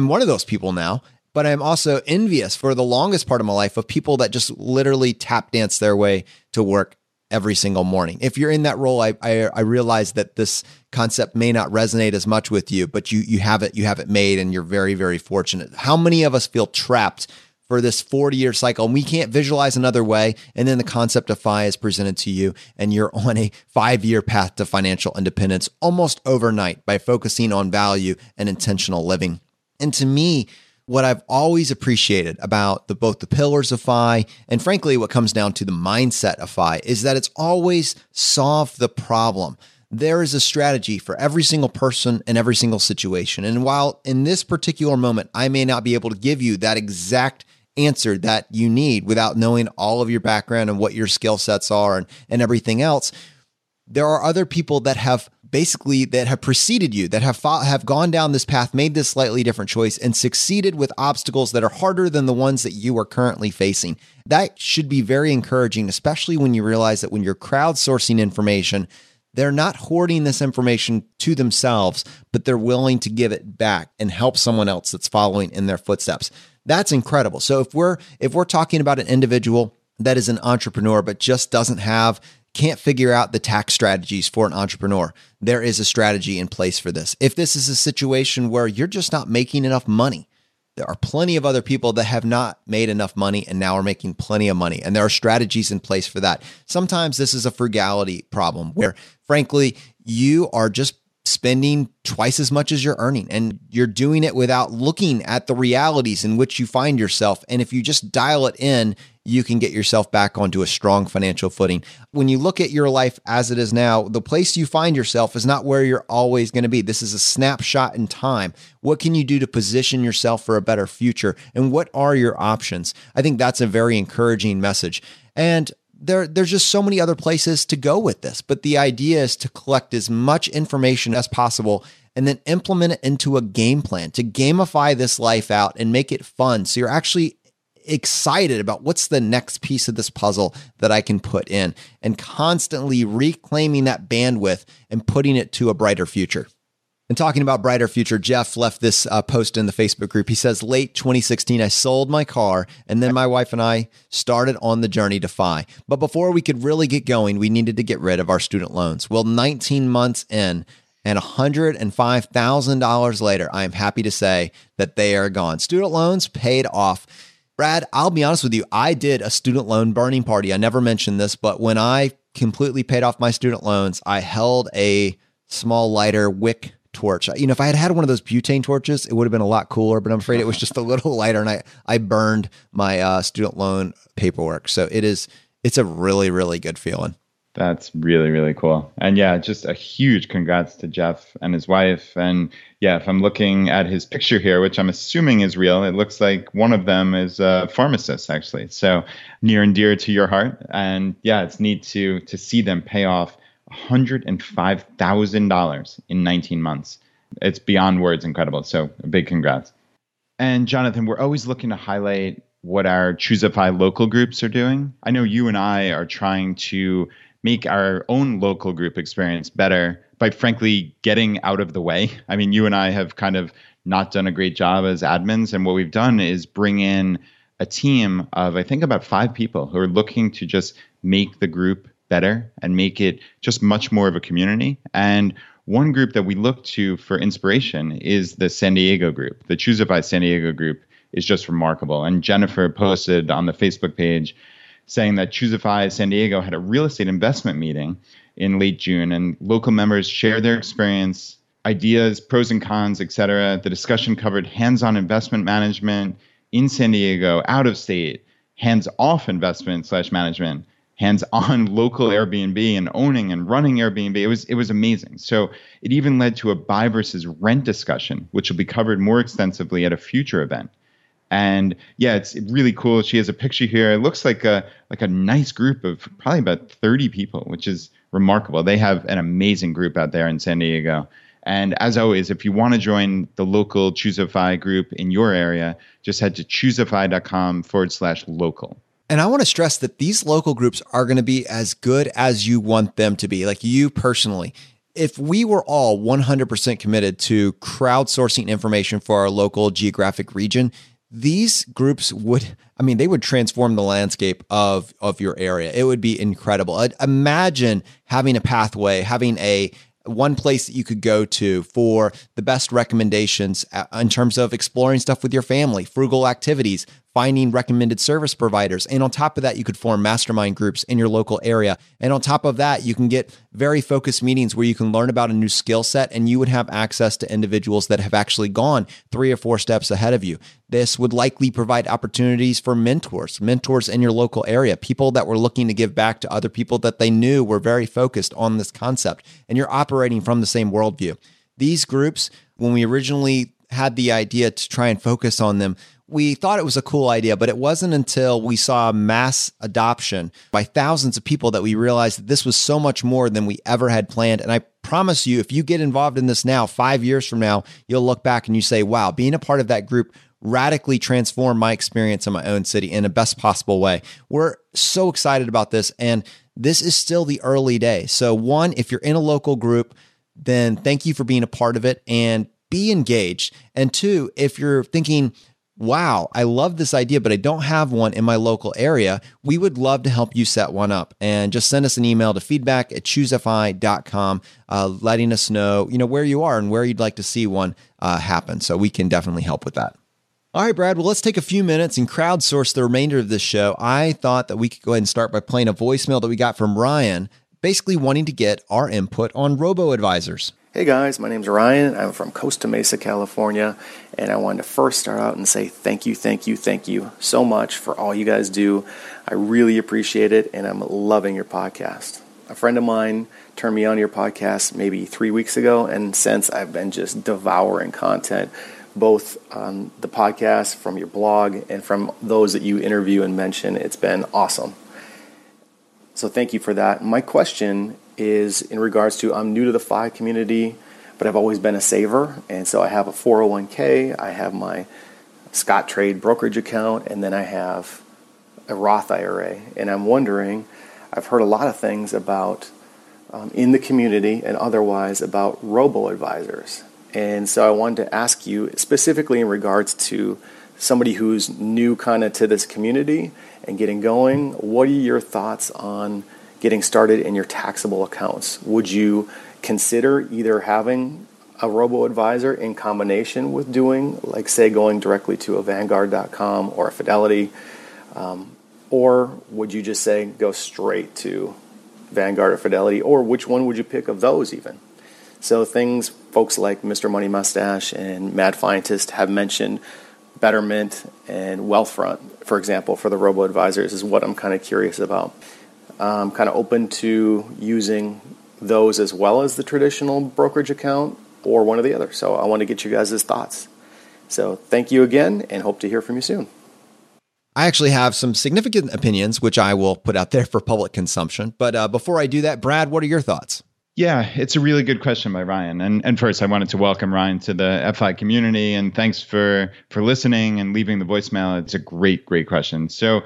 one of those people now, but I'm also envious for the longest part of my life of people that just literally tap dance their way to work every single morning. If you're in that role, I realize that this concept may not resonate as much with you, but you have it made, and you're very, very fortunate. How many of us feel trapped for this 40-year cycle and we can't visualize another way? And then the concept of FI is presented to you and you're on a 5-year path to financial independence almost overnight by focusing on value and intentional living. And to me, what I've always appreciated about both the pillars of FI and frankly, what comes down to the mindset of FI is that it's always solved the problem. There is a strategy for every single person and every single situation. And while in this particular moment, I may not be able to give you that exact answer that you need without knowing all of your background and what your skill sets are and everything else, there are other people that have preceded you, that have gone down this path, made this slightly different choice, and succeeded with obstacles that are harder than the ones that you are currently facing. That should be very encouraging, especially when you realize that when you're crowdsourcing information, they're not hoarding this information to themselves, but they're willing to give it back and help someone else that's following in their footsteps. That's incredible. So if we're talking about an individual that is an entrepreneur but just can't figure out the tax strategies for an entrepreneur, there is a strategy in place for this. If this is a situation where you're just not making enough money, There are plenty of other people that have not made enough money and now are making plenty of money. And there are strategies in place for that. Sometimes this is a frugality problem where, frankly, you are just spending twice as much as you're earning, and you're doing it without looking at the realities in which you find yourself. And if you just dial it in, you can get yourself back onto a strong financial footing. When you look at your life as it is now, the place you find yourself is not where you're always going to be. This is a snapshot in time. What can you do to position yourself for a better future? And what are your options? I think that's a very encouraging message. And there's just so many other places to go with this. But the idea is to collect as much information as possible and then implement it into a game plan to gamify this life out and make it fun. So you're actually excited about what's the next piece of this puzzle that I can put in, and constantly reclaiming that bandwidth and putting it to a brighter future. And talking about brighter future, Jeff left this post in the Facebook group. He says, late 2016, I sold my car, and then my wife and I started on the journey to FI. But before we could really get going, we needed to get rid of our student loans. Well, 19 months in and $105,000 later, I am happy to say that they are gone. Student loans paid off. Brad, I'll be honest with you. I did a student loan burning party. I never mentioned this, but when I completely paid off my student loans, I held a small lighter wick torch. If I had had one of those butane torches, it would have been a lot cooler, but I'm afraid it was just a little lighter, and I burned my student loan paperwork. So it's a really, really good feeling. That's really, really cool. And yeah, just a huge congrats to Jeff and his wife. And yeah, if I'm looking at his picture here, which I'm assuming is real, it looks like one of them is a pharmacist, actually. So near and dear to your heart. And yeah, it's neat to see them pay off $105,000 in 19 months. It's beyond words incredible. So a big congrats. And Jonathan, we're always looking to highlight what our ChooseFI local groups are doing. I know you and I are trying to make our own local group experience better by, frankly, getting out of the way. I mean, you and I have kind of not done a great job as admins. And what we've done is bring in a team of, I think, about 5 people who are looking to just make the group better and make it just much more of a community. And one group that we look to for inspiration is the San Diego group. The ChooseFI San Diego group is just remarkable. And Jennifer posted on the Facebook page saying that ChooseFI San Diego had a real estate investment meeting in late June, and local members shared their experience, ideas, pros and cons, etc. The discussion covered hands-on investment management in San Diego, out of state, hands-off investment / management, hands-on local Airbnb and owning and running Airbnb. It was amazing. So it even led to a buy versus rent discussion, which will be covered more extensively at a future event. And yeah, it's really cool. She has a picture here. It looks like a nice group of probably about 30 people, which is remarkable. They have an amazing group out there in San Diego. And as always, if you want to join the local ChooseFI group in your area, just head to choosefi.com/local. And I want to stress that these local groups are going to be as good as you want them to be, like you personally. If we were all 100% committed to crowdsourcing information for our local geographic region, these groups would transform the landscape of your area. It would be incredible. Imagine having a pathway, having one place that you could go to for the best recommendations in terms of exploring stuff with your family, frugal activities, finding recommended service providers. And on top of that, you could form mastermind groups in your local area. And on top of that, you can get very focused meetings where you can learn about a new skill set, and you would have access to individuals that have actually gone 3 or 4 steps ahead of you. This would likely provide opportunities for mentors in your local area, people that were looking to give back to other people that they knew were very focused on this concept. And you're operating from the same worldview. These groups, when we originally had the idea to try and focus on them, we thought it was a cool idea, but it wasn't until we saw mass adoption by thousands of people that we realized that this was so much more than we ever had planned. And I promise you, if you get involved in this now, 5 years from now, you'll look back and you say, wow, being a part of that group radically transformed my experience in my own city in the best possible way. We're so excited about this, and this is still the early days. So one, if you're in a local group, then thank you for being a part of it and be engaged. And two, if you're thinking, wow, I love this idea, but I don't have one in my local area, we would love to help you set one up. And just send us an email to feedback@choosefi.com, letting us know, where you are and where you'd like to see one happen. So we can definitely help with that. All right, Brad. Well, let's take a few minutes and crowdsource the remainder of this show. I thought that we could go ahead and start by playing a voicemail that we got from Ryan, basically wanting to get our input on robo-advisors. Hey guys, my name's Ryan. I'm from Costa Mesa, California, and I wanted to first start out and say thank you so much for all you guys do. I really appreciate it, and I'm loving your podcast. A friend of mine turned me on to your podcast maybe 3 weeks ago, and since I've been just devouring content, both on the podcast, from your blog, and from those that you interview and mention. It's been awesome. So thank you for that. My question is in regards to, I'm new to the FI community, but I've always been a saver. And so I have a 401k, I have my Scottrade brokerage account, and then I have a Roth IRA. And I'm wondering, I've heard a lot of things about, in the community and otherwise, about robo-advisors. And so I wanted to ask you specifically in regards to somebody who's new kind of to this community and getting going, what are your thoughts on getting started in your taxable accounts? Would you consider either having a robo-advisor in combination with doing, like say, going directly to a Vanguard.com or a Fidelity, or would you just say go straight to Vanguard or Fidelity, or which one would you pick of those even? So folks like Mr. Money Mustache and Mad Fientist have mentioned Betterment and Wealthfront, for example, for the robo-advisors is what I'm kind of curious about. I'm kind of open to using those as well as the traditional brokerage account or one or the other. So I want to get you guys' thoughts. So thank you again and hope to hear from you soon. I actually have some significant opinions, which I will put out there for public consumption. But before I do that, Brad, what are your thoughts? Yeah, it's a really good question by Ryan. And first, I wanted to welcome Ryan to the FI community, and thanks for listening and leaving the voicemail. It's a great question. So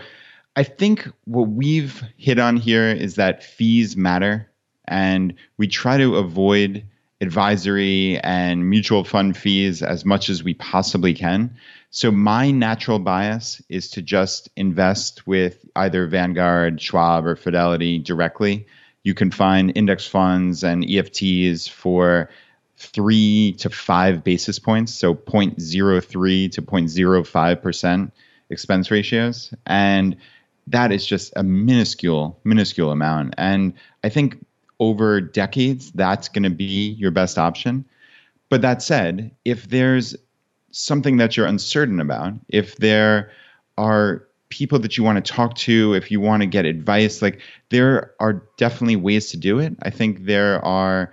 I think what we've hit on here is that fees matter, and we try to avoid advisory and mutual fund fees as much as we possibly can. So my natural bias is to just invest with either Vanguard, Schwab, or Fidelity directly. You can find index funds and EFTs for 3 to 5 basis points, so 0.03 to 0.05% expense ratios. And that is just a minuscule amount. And I think over decades, that's going to be your best option. But that said, if there's something that you're uncertain about, if there are people that you want to talk to, if you want to get advice, like there are definitely ways to do it. I think there are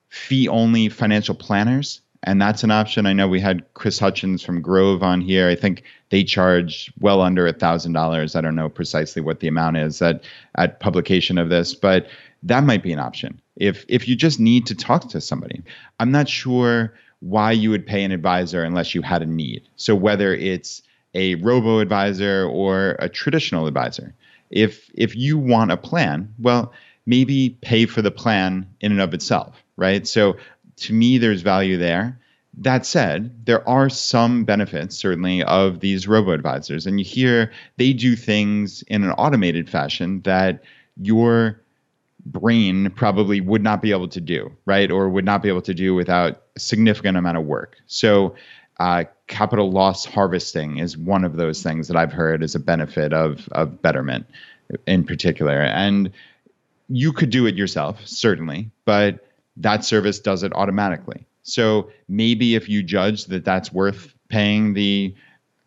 fee-only financial planners, and that's an option. I know we had Chris Hutchins from Grove on here. I think they charge well under $1,000. I don't know precisely what the amount is at publication of this, but that might be an option if you just need to talk to somebody. I'm not sure why you would pay an advisor unless you had a need. So whether it's a robo-advisor or a traditional advisor, if you want a plan, well, maybe pay for the plan in and of itself, right? So to me, there's value there. That said, there are some benefits, certainly, of these robo-advisors. And you hear they do things in an automated fashion that your brain probably would not be able to do, right? Or would not be able to do without a significant amount of work. So capital loss harvesting is one of those things that I've heard is a benefit of Betterment in particular. And you could do it yourself, certainly, but that service does it automatically. So maybe if you judge that that's worth paying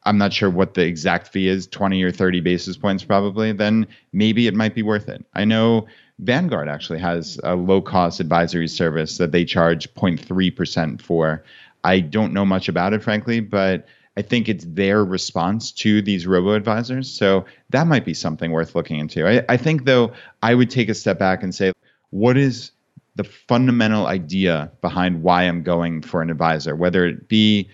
I'm not sure what the exact fee is, 20 or 30 basis points probably, then maybe it might be worth it. I know Vanguard actually has a low-cost advisory service that they charge 0.3% for. I don't know much about it, frankly, but I think it's their response to these robo-advisors. So that might be something worth looking into. I think, though, I would take a step back and say, what is the fundamental idea behind why I'm going for an advisor, whether it be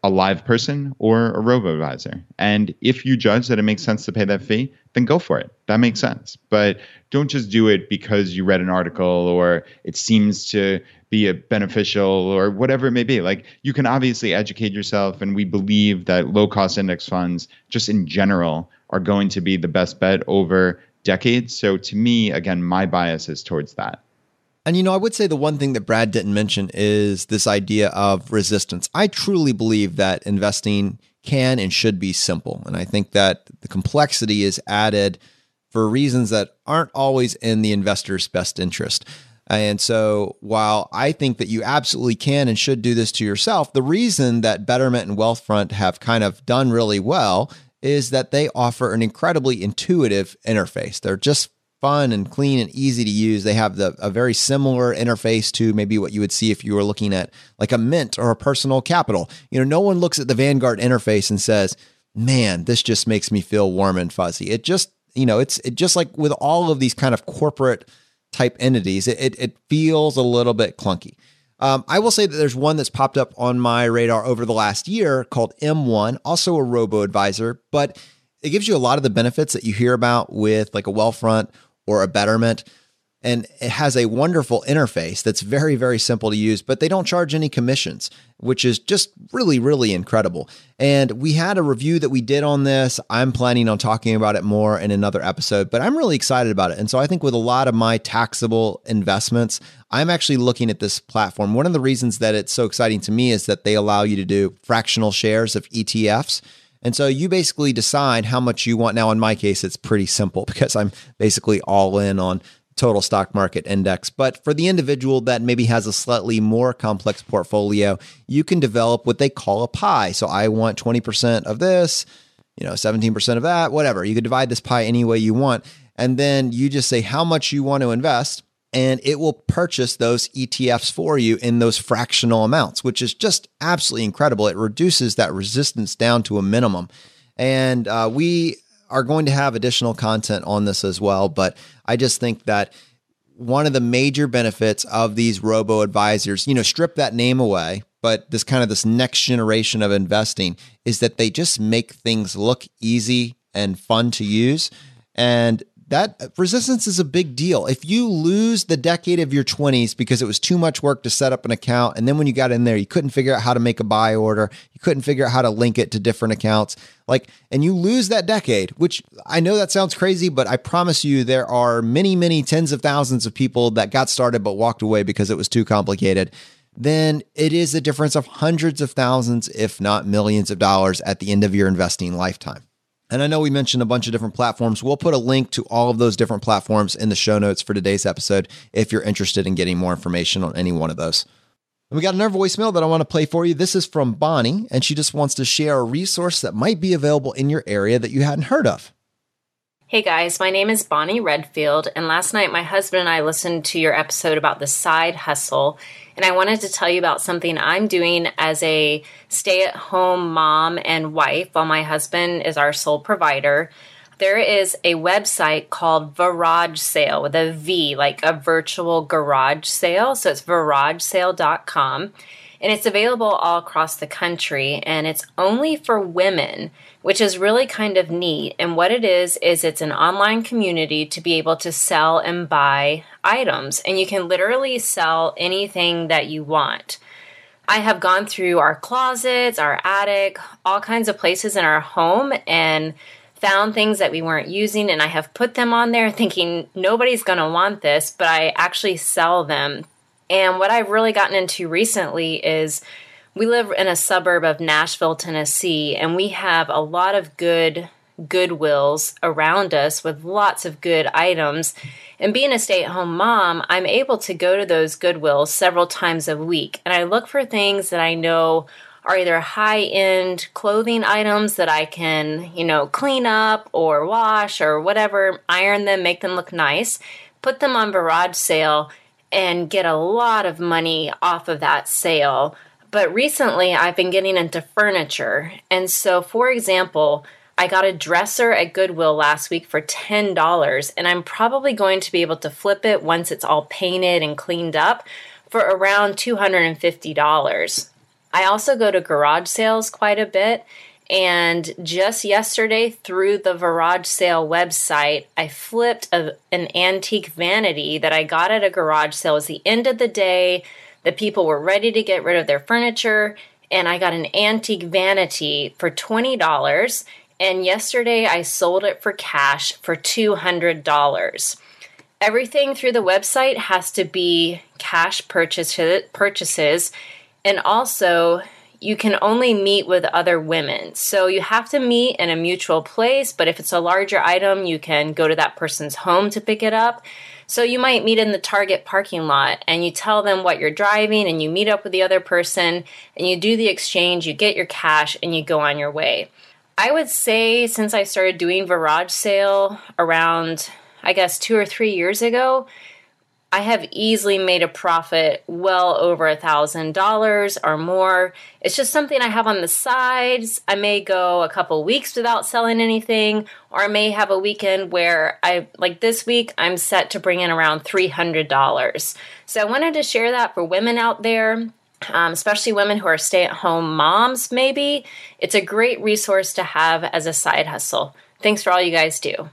a live person or a robo-advisor? And if you judge that it makes sense to pay that fee, then go for it. That makes sense. But don't just do it because you read an article or it seems to be beneficial or whatever it may be. Like, you can obviously educate yourself, and we believe that low-cost index funds just in general are going to be the best bet over decades. So to me, again, my bias is towards that. And, I would say the one thing that Brad didn't mention is this idea of resistance. I truly believe that investing can and should be simple. And I think that the complexity is added for reasons that aren't always in the investor's best interest. And so while I think that you absolutely can and should do this to yourself, the reason that Betterment and Wealthfront have kind of done really well is that they offer an incredibly intuitive interface. They're just fun and clean and easy to use. They have a very similar interface to maybe what you would see if you were looking at like a Mint or a Personal Capital. No one looks at the Vanguard interface and says, man, this just makes me feel warm and fuzzy. It just, it's just like with all of these kind of corporate type entities, it feels a little bit clunky. I will say that there's one that's popped up on my radar over the last year called M1, also a robo-advisor, but it gives you a lot of the benefits that you hear about with like a Wealthfront or a Betterment. And it has a wonderful interface that's very, very simple to use, but they don't charge any commissions, which is just really, really incredible. And we had a review that we did on this. I'm planning on talking about it more in another episode, but I'm really excited about it. And so I think with a lot of my taxable investments, I'm actually looking at this platform. One of the reasons that it's so exciting to me is that they allow you to do fractional shares of ETFs. And so you basically decide how much you want. Now, in my case, it's pretty simple because I'm basically all in on total stock market index. But for the individual that maybe has a slightly more complex portfolio, you can develop what they call a pie. So I want 20% of this, 17% of that, whatever. You could divide this pie any way you want. And then you just say how much you want to invest, and it will purchase those ETFs for you in those fractional amounts, which is just absolutely incredible. It reduces that resistance down to a minimum. And we are going to have additional content on this as well. But I just think that one of the major benefits of these robo-advisors, strip that name away, but this next generation of investing is that they just make things look easy and fun to use. And that resistance is a big deal. If you lose the decade of your 20s because it was too much work to set up an account, and then when you got in there, you couldn't figure out how to make a buy order, you couldn't figure out how to link it to different accounts, and you lose that decade, which I know that sounds crazy, but I promise you there are many, many tens of thousands of people that got started but walked away because it was too complicated. Then it is a difference of hundreds of thousands, if not millions of dollars at the end of your investing lifetime. And I know we mentioned a bunch of different platforms. We'll put a link to all of those different platforms in the show notes for today's episode if you're interested in getting more information on any one of those. And we got another voicemail that I want to play for you. This is from Bonnie, and she just wants to share a resource that might be available in your area that you hadn't heard of. Hey guys, my name is Bonnie Redfield, and last night my husband and I listened to your episode about the side hustle, and I wanted to tell you about something I'm doing as a stay-at-home mom and wife while my husband is our sole provider. There is a website called Garage Sale with a V, like a virtual garage sale. So it's garagesale.com. And it's available all across the country. And it's only for women, which is really kind of neat. And what it is it's an online community to be able to sell and buy items. And you can literally sell anything that you want. I have gone through our closets, our attic, all kinds of places in our home and found things that we weren't using, and I have put them on there thinking nobody's going to want this, but I actually sell them. And what I've really gotten into recently is we live in a suburb of Nashville, Tennessee, and we have a lot of good Goodwills around us with lots of good items. And being a stay-at-home mom, I'm able to go to those Goodwills several times a week, and I look for things that I know are either high-end clothing items that I can, clean up or wash or whatever, iron them, make them look nice, put them on garage sale, and get a lot of money off of that sale. But recently, I've been getting into furniture. And so, for example, I got a dresser at Goodwill last week for $10, and I'm probably going to be able to flip it once it's all painted and cleaned up for around $250. I also go to garage sales quite a bit, and just yesterday through the garage sale website, I flipped an antique vanity that I got at a garage sale. It was the end of the day, the people were ready to get rid of their furniture, and I got an antique vanity for $20, and yesterday I sold it for cash for $200. Everything through the website has to be cash purchases. And also, you can only meet with other women. So you have to meet in a mutual place, but if it's a larger item, you can go to that person's home to pick it up. So you might meet in the Target parking lot and you tell them what you're driving and you meet up with the other person and you do the exchange, you get your cash and you go on your way. I would say since I started doing garage sale around, I guess, 2 or 3 years ago, I have easily made a profit well over $1,000 or more. It's just something I have on the sides. I may go a couple weeks without selling anything, or I may have a weekend where like this week, I'm set to bring in around $300. So I wanted to share that for women out there, especially women who are stay-at-home moms, maybe. It's a great resource to have as a side hustle. Thanks for all you guys do.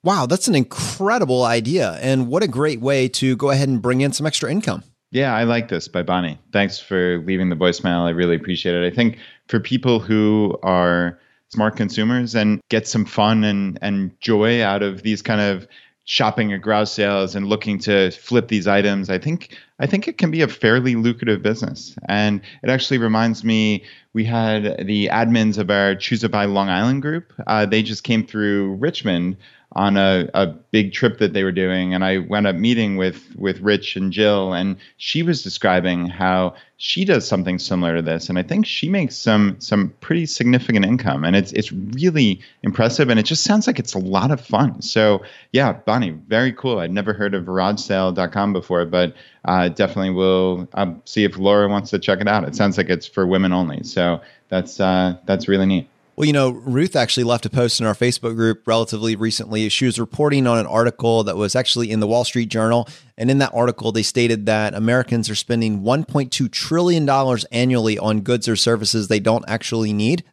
Wow, that's an incredible idea. And what a great way to go ahead and bring in some extra income. Yeah, I like this by Bonnie. Thanks for leaving the voicemail. I really appreciate it. I think for people who are smart consumers and get some fun and joy out of these kind of shopping at garage sales and looking to flip these items, I think it can be a fairly lucrative business. And it actually reminds me, we had the admins of our ChooseFI Long Island group. They just came through Richmond on a big trip that they were doing. And I wound up meeting with Rich and Jill, and she was describing how she does something similar to this. And I think she makes some pretty significant income. And it's really impressive. And it just sounds like it's a lot of fun. So yeah, Bonnie, very cool. I'd never heard of garagesale.com before, but definitely will see if Laura wants to check it out. It sounds like it's for women only. So that's really neat. Well, Ruth actually left a post in our Facebook group relatively recently. She was reporting on an article that was actually in the Wall Street Journal. And in that article, they stated that Americans are spending $1.2 trillion annually on goods or services they don't actually need.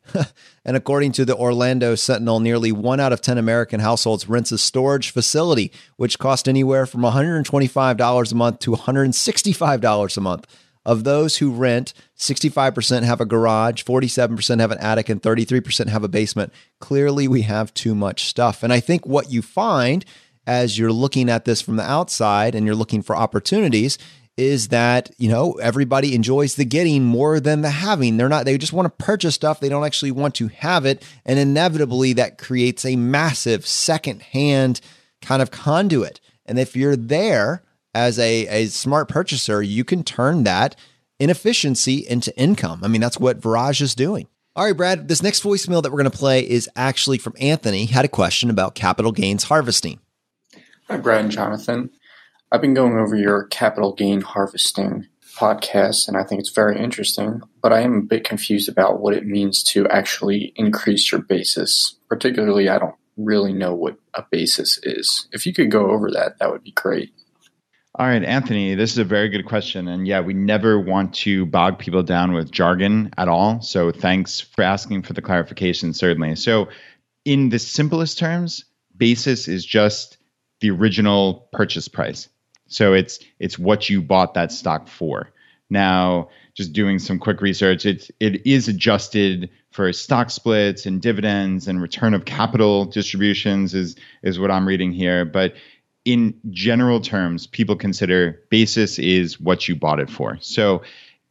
And according to the Orlando Sentinel, nearly 1 out of 10 American households rents a storage facility, which costs anywhere from $125 a month to $165 a month. Of those who rent, 65% have a garage, 47% have an attic, and 33% have a basement. Clearly, we have too much stuff. And I think what you find as you're looking at this from the outside and you're looking for opportunities is that, everybody enjoys the getting more than the having. They just want to purchase stuff. They don't actually want to have it. And inevitably, that creates a massive secondhand kind of conduit. And if you're there, as a smart purchaser, you can turn that inefficiency into income. I mean, that's what Viraj is doing. All right, Brad, this next voicemail that we're going to play is actually from Anthony. He had a question about capital gains harvesting. Hi, Brad and Jonathan. I've been going over your capital gain harvesting podcast, and I think it's very interesting, but I am a bit confused about what it means to actually increase your basis. Particularly, I don't really know what a basis is. If you could go over that, that would be great. All right, Anthony, this is a very good question. And yeah, we never want to bog people down with jargon at all. So thanks for asking for the clarification, certainly. So in the simplest terms, basis is just the original purchase price. So it's what you bought that stock for. Now, just doing some quick research, it is adjusted for stock splits and dividends and return of capital distributions is what I'm reading here. But in general terms, people consider basis is what you bought it for. So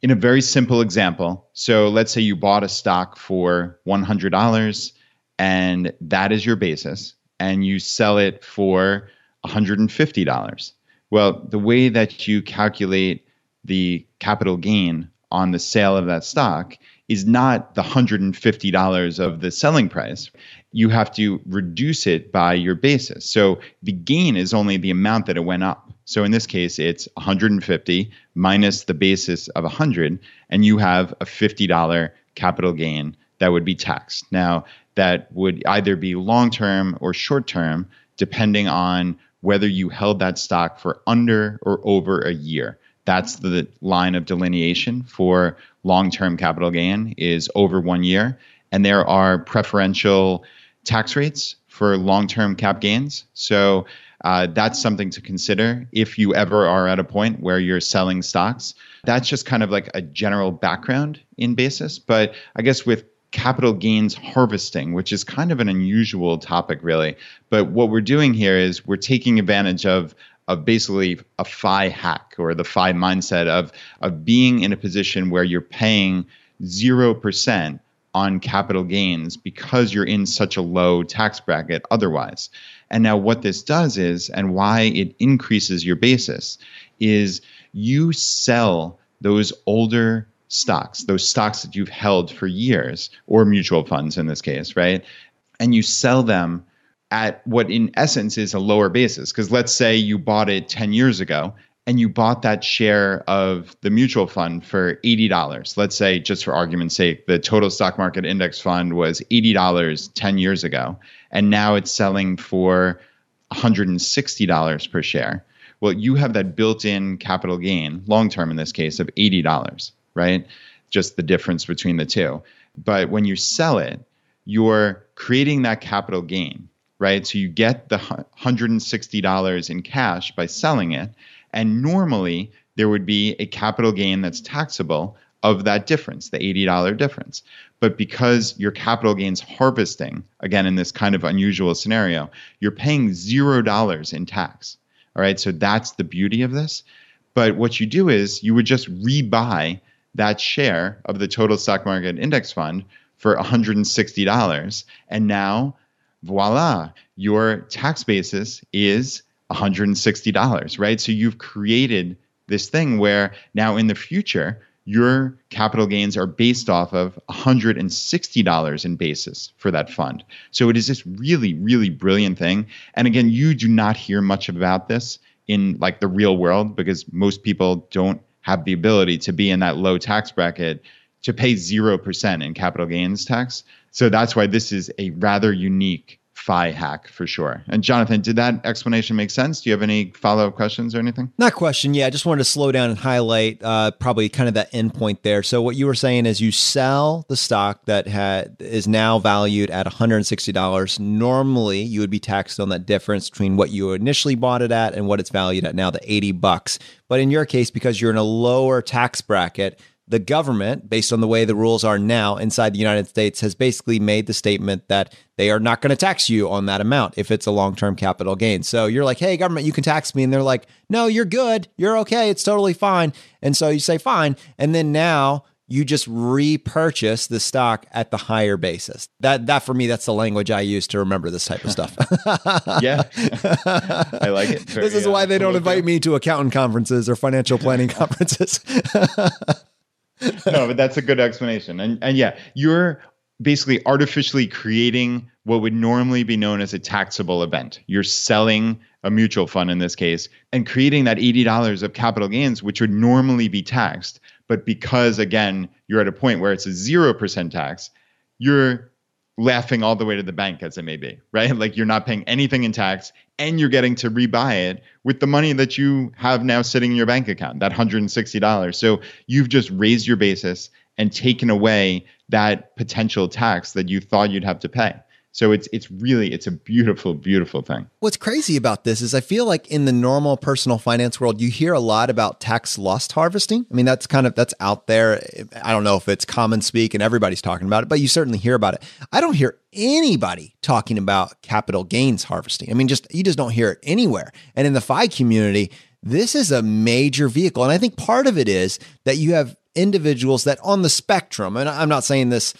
in a very simple example, so let's say you bought a stock for $100 and that is your basis, and you sell it for $150. Well, the way that you calculate the capital gain on the sale of that stock is not the $150 of the selling price. You have to reduce it by your basis. So the gain is only the amount that it went up. So in this case, it's 150 minus the basis of 100, and you have a $50 capital gain that would be taxed. Now, that would either be long-term or short-term, depending on whether you held that stock for under or over a year. That's the line of delineation for long-term capital gain is over 1 year. And there are preferential tax rates for long-term cap gains. So that's something to consider if you ever are at a point where you're selling stocks. That's just kind of like a general background in basis. But I guess with capital gains harvesting, which is kind of an unusual topic, really. But what we're doing here is we're taking advantage of basically a FI hack or the FI mindset of being in a position where you're paying 0% on capital gains because you're in such a low tax bracket otherwise. And now what this does is, and why it increases your basis, is you sell those older stocks, those stocks that you've held for years, or mutual funds in this case, right? And you sell them at what in essence is a lower basis. Because let's say you bought it 10 years ago and you bought that share of the mutual fund for $80. Let's say, just for argument's sake, the total stock market index fund was $80 10 years ago, and now it's selling for $160 per share. Well, you have that built-in capital gain, long-term in this case, of $80, right? Just the difference between the two. But when you sell it, you're creating that capital gain, right? So you get the $160 in cash by selling it. And normally there would be a capital gain that's taxable of that difference, the $80 difference. But because your capital gains harvesting, again, in this kind of unusual scenario, you're paying $0 in tax. All right. So that's the beauty of this. But what you do is you would just rebuy that share of the total stock market index fund for $160. And now, voila, your tax basis is $160, right? So you've created this thing where now in the future, your capital gains are based off of $160 in basis for that fund. So it is this really, really brilliant thing. And again, you do not hear much about this in like the real world because most people don't have the ability to be in that low tax bracket to pay 0% in capital gains tax. So that's why this is a rather unique FI hack for sure. And Jonathan, did that explanation make sense? Do you have any follow-up questions or anything? Not question. Yeah, I just wanted to slow down and highlight probably kind of that end point there. So what you were saying is you sell the stock that is now valued at $160. Normally, you would be taxed on that difference between what you initially bought it at and what it's valued at now, the $80. But in your case, because you're in a lower tax bracket, the government, based on the way the rules are now inside the United States, has basically made the statement that they are not going to tax you on that amount if it's a long-term capital gain. So you're like, hey, government, you can tax me. And they're like, no, you're good. You're okay. It's totally fine. And so you say, fine. And then now you just repurchase the stock at the higher basis. That for me, that's the language I use to remember this type of stuff. Yeah, I like it. This is why they don't invite me to accountant conferences or financial planning conferences. No, but that's a good explanation. And yeah, you're basically artificially creating what would normally be known as a taxable event. You're selling a mutual fund in this case and creating that $80 of capital gains, which would normally be taxed. But because, again, you're at a point where it's a 0% tax, you're laughing all the way to the bank, as it may be, right? Like you're not paying anything in tax and you're getting to rebuy it with the money that you have now sitting in your bank account, that $160. So you've just raised your basis and taken away that potential tax that you thought you'd have to pay. So it's a beautiful, beautiful thing. What's crazy about this is I feel like in the normal personal finance world, you hear a lot about tax loss harvesting. I mean, that's out there. I don't know if it's common speak and everybody's talking about it, but you certainly hear about it. I don't hear anybody talking about capital gains harvesting. I mean, you just don't hear it anywhere. And in the FI community, this is a major vehicle. And I think part of it is that you have individuals that on the spectrum, and I'm not saying this,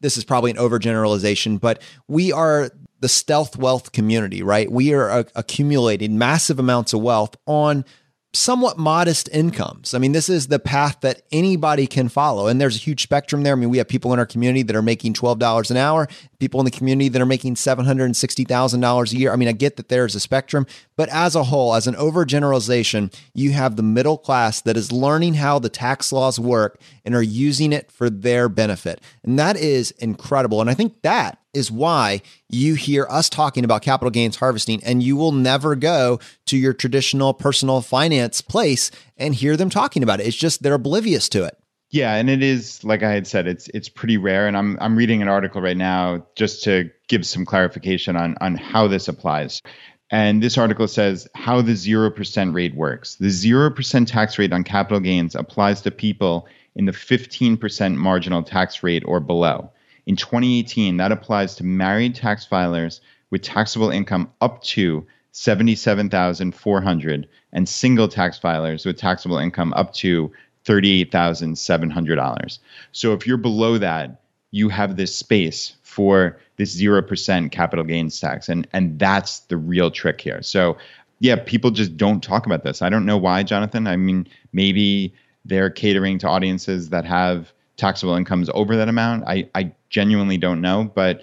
this is probably an overgeneralization, but we are the stealth wealth community, right? We are accumulating massive amounts of wealth on somewhat modest incomes. I mean, this is the path that anybody can follow. And there's a huge spectrum there. I mean, we have people in our community that are making $12 an hour, people in the community that are making $760,000 a year. I mean, I get that there's a spectrum, but as a whole, as an overgeneralization, you have the middle class that is learning how the tax laws work and are using it for their benefit. And that is incredible. And I think that is why you hear us talking about capital gains harvesting, and you will never go to your traditional personal finance place and hear them talking about it. It's just they're oblivious to it. Yeah, and it is, like I had said, it's pretty rare. And I'm reading an article right now just to give some clarification on how this applies. And this article says how the 0% rate works. The 0% tax rate on capital gains applies to people in the 15% marginal tax rate or below. In 2018, that applies to married tax filers with taxable income up to $77,400 and single tax filers with taxable income up to $38,700. So if you're below that, you have this space for this 0% capital gains tax. And that's the real trick here. So yeah, people just don't talk about this. I don't know why, Jonathan. I mean, maybe they're catering to audiences that have taxable incomes over that amount. I genuinely don't know. But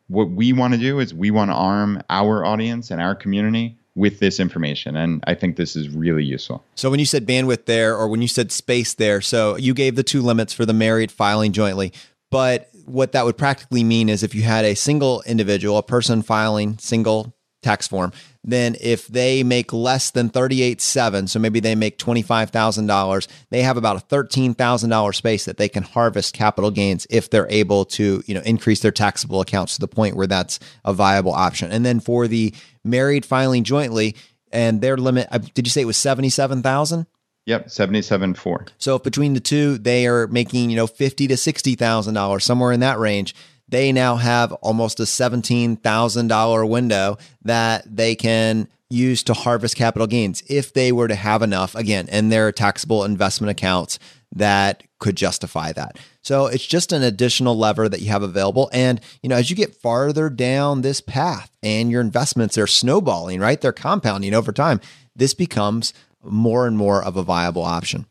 what we want to do is we want to arm our audience and our community with this information. And I think this is really useful. So when you said bandwidth there, or when you said space there, so you gave the two limits for the married filing jointly. But what that would practically mean is if you had a single individual, a person filing single tax form, then if they make less than $38,700, so maybe they make $25,000, they have about a $13,000 space that they can harvest capital gains if they're able to, increase their taxable accounts to the point where that's a viable option. And then for the married filing jointly, and their limit, did you say it was $77,000? Yep, $77,400. So if between the two, they are making, $50,000 to $60,000, somewhere in that range. They now have almost a $17,000 window that they can use to harvest capital gains if they were to have enough, again, in their taxable investment accounts that could justify that. So it's just an additional lever that you have available. And, as you get farther down this path and your investments are snowballing, right? They're compounding over time. This becomes more and more of a viable option.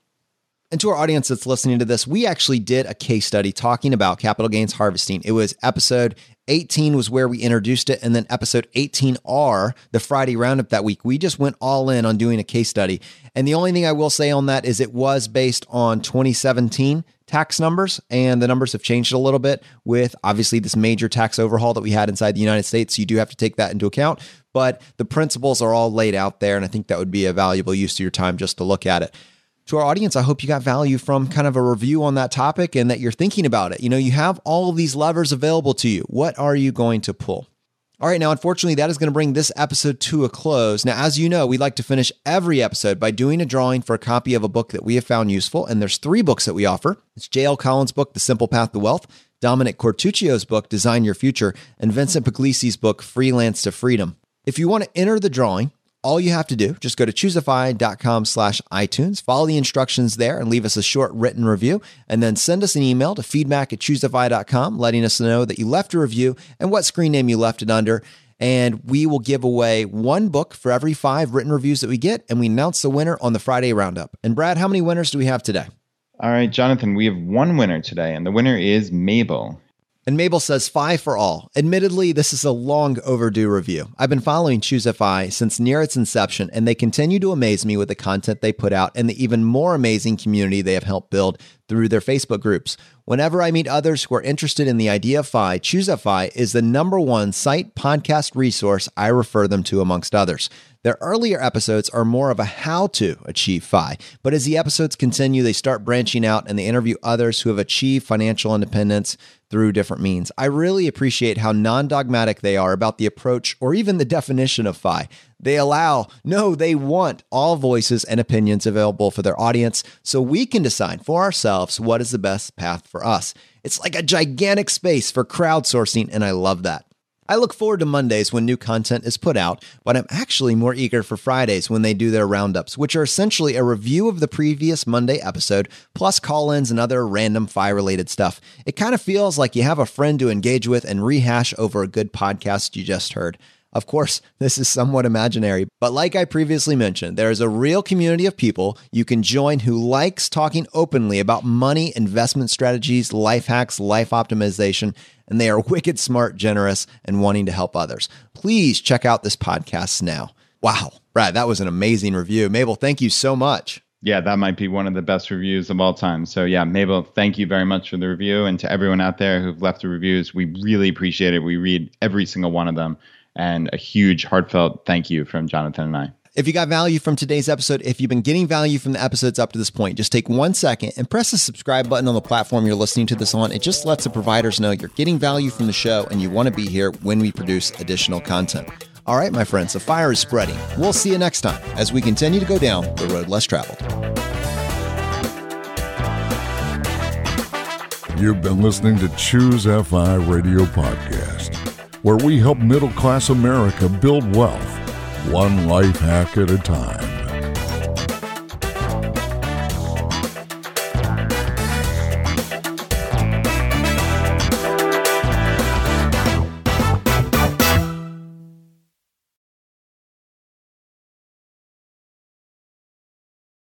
And to our audience that's listening to this, we actually did a case study talking about capital gains harvesting. It was episode 18 was where we introduced it. And then episode 18R, the Friday roundup that week, we just went all in on doing a case study. And the only thing I will say on that is it was based on 2017 tax numbers, and the numbers have changed a little bit with obviously this major tax overhaul that we had inside the United States. So you do have to take that into account, but the principles are all laid out there. And I think that would be a valuable use of your time just to look at it. To our audience, I hope you got value from kind of a review on that topic and that you're thinking about it. You have all of these levers available to you. What are you going to pull? All right, now, unfortunately, that is going to bring this episode to a close. Now, as you know, we like to finish every episode by doing a drawing for a copy of a book that we have found useful. And there's 3 books that we offer. It's J.L. Collins' book, The Simple Path to Wealth, Dominic Cortuccio's book, Design Your Future, and Vincent Puglisi's book, Freelance to Freedom. If you want to enter the drawing, all you have to do, just go to ChooseFI.com/iTunes, follow the instructions there and leave us a short written review, and then send us an email to feedback@ChooseFI.com, letting us know that you left a review and what screen name you left it under. And we will give away 1 book for every 5 written reviews that we get, and we announce the winner on the Friday roundup. And Brad, how many winners do we have today? All right, Jonathan, we have 1 winner today, and the winner is Mabel. And Mabel says, FI for all. Admittedly, this is a long overdue review. I've been following ChooseFI since near its inception, and they continue to amaze me with the content they put out and the even more amazing community they have helped build through their Facebook groups. Whenever I meet others who are interested in the idea of FI, ChooseFI is the #1 site podcast resource I refer them to amongst others. Their earlier episodes are more of a how to achieve FI, but as the episodes continue, they start branching out and they interview others who have achieved financial independence through different means. I really appreciate how non-dogmatic they are about the approach or even the definition of FI. They want all voices and opinions available for their audience so we can decide for ourselves what is the best path for us. It's like a gigantic space for crowdsourcing, and I love that. I look forward to Mondays when new content is put out, but I'm actually more eager for Fridays when they do their roundups, which are essentially a review of the previous Monday episode, plus call-ins and other random FI-related stuff. It kind of feels like you have a friend to engage with and rehash over a good podcast you just heard. Of course, this is somewhat imaginary, but like I previously mentioned, there is a real community of people you can join who likes talking openly about money, investment strategies, life hacks, life optimization, and they are wicked smart, generous, and wanting to help others. Please check out this podcast now. Wow, Brad, that was an amazing review. Mabel, thank you so much. Yeah, that might be one of the best reviews of all time. So yeah, Mabel, thank you very much for the review. And to everyone out there who've left the reviews, we really appreciate it. We read every single one of them. And a huge heartfelt thank you from Jonathan and I. If you got value from today's episode, if you've been getting value from the episodes up to this point, just take 1 second and press the subscribe button on the platform you're listening to this on. It just lets the providers know you're getting value from the show and you want to be here when we produce additional content. All right, my friends, the fire is spreading. We'll see you next time as we continue to go down the road less traveled. You've been listening to ChooseFI Radio Podcast, where we help middle-class America build wealth, one life hack at a time.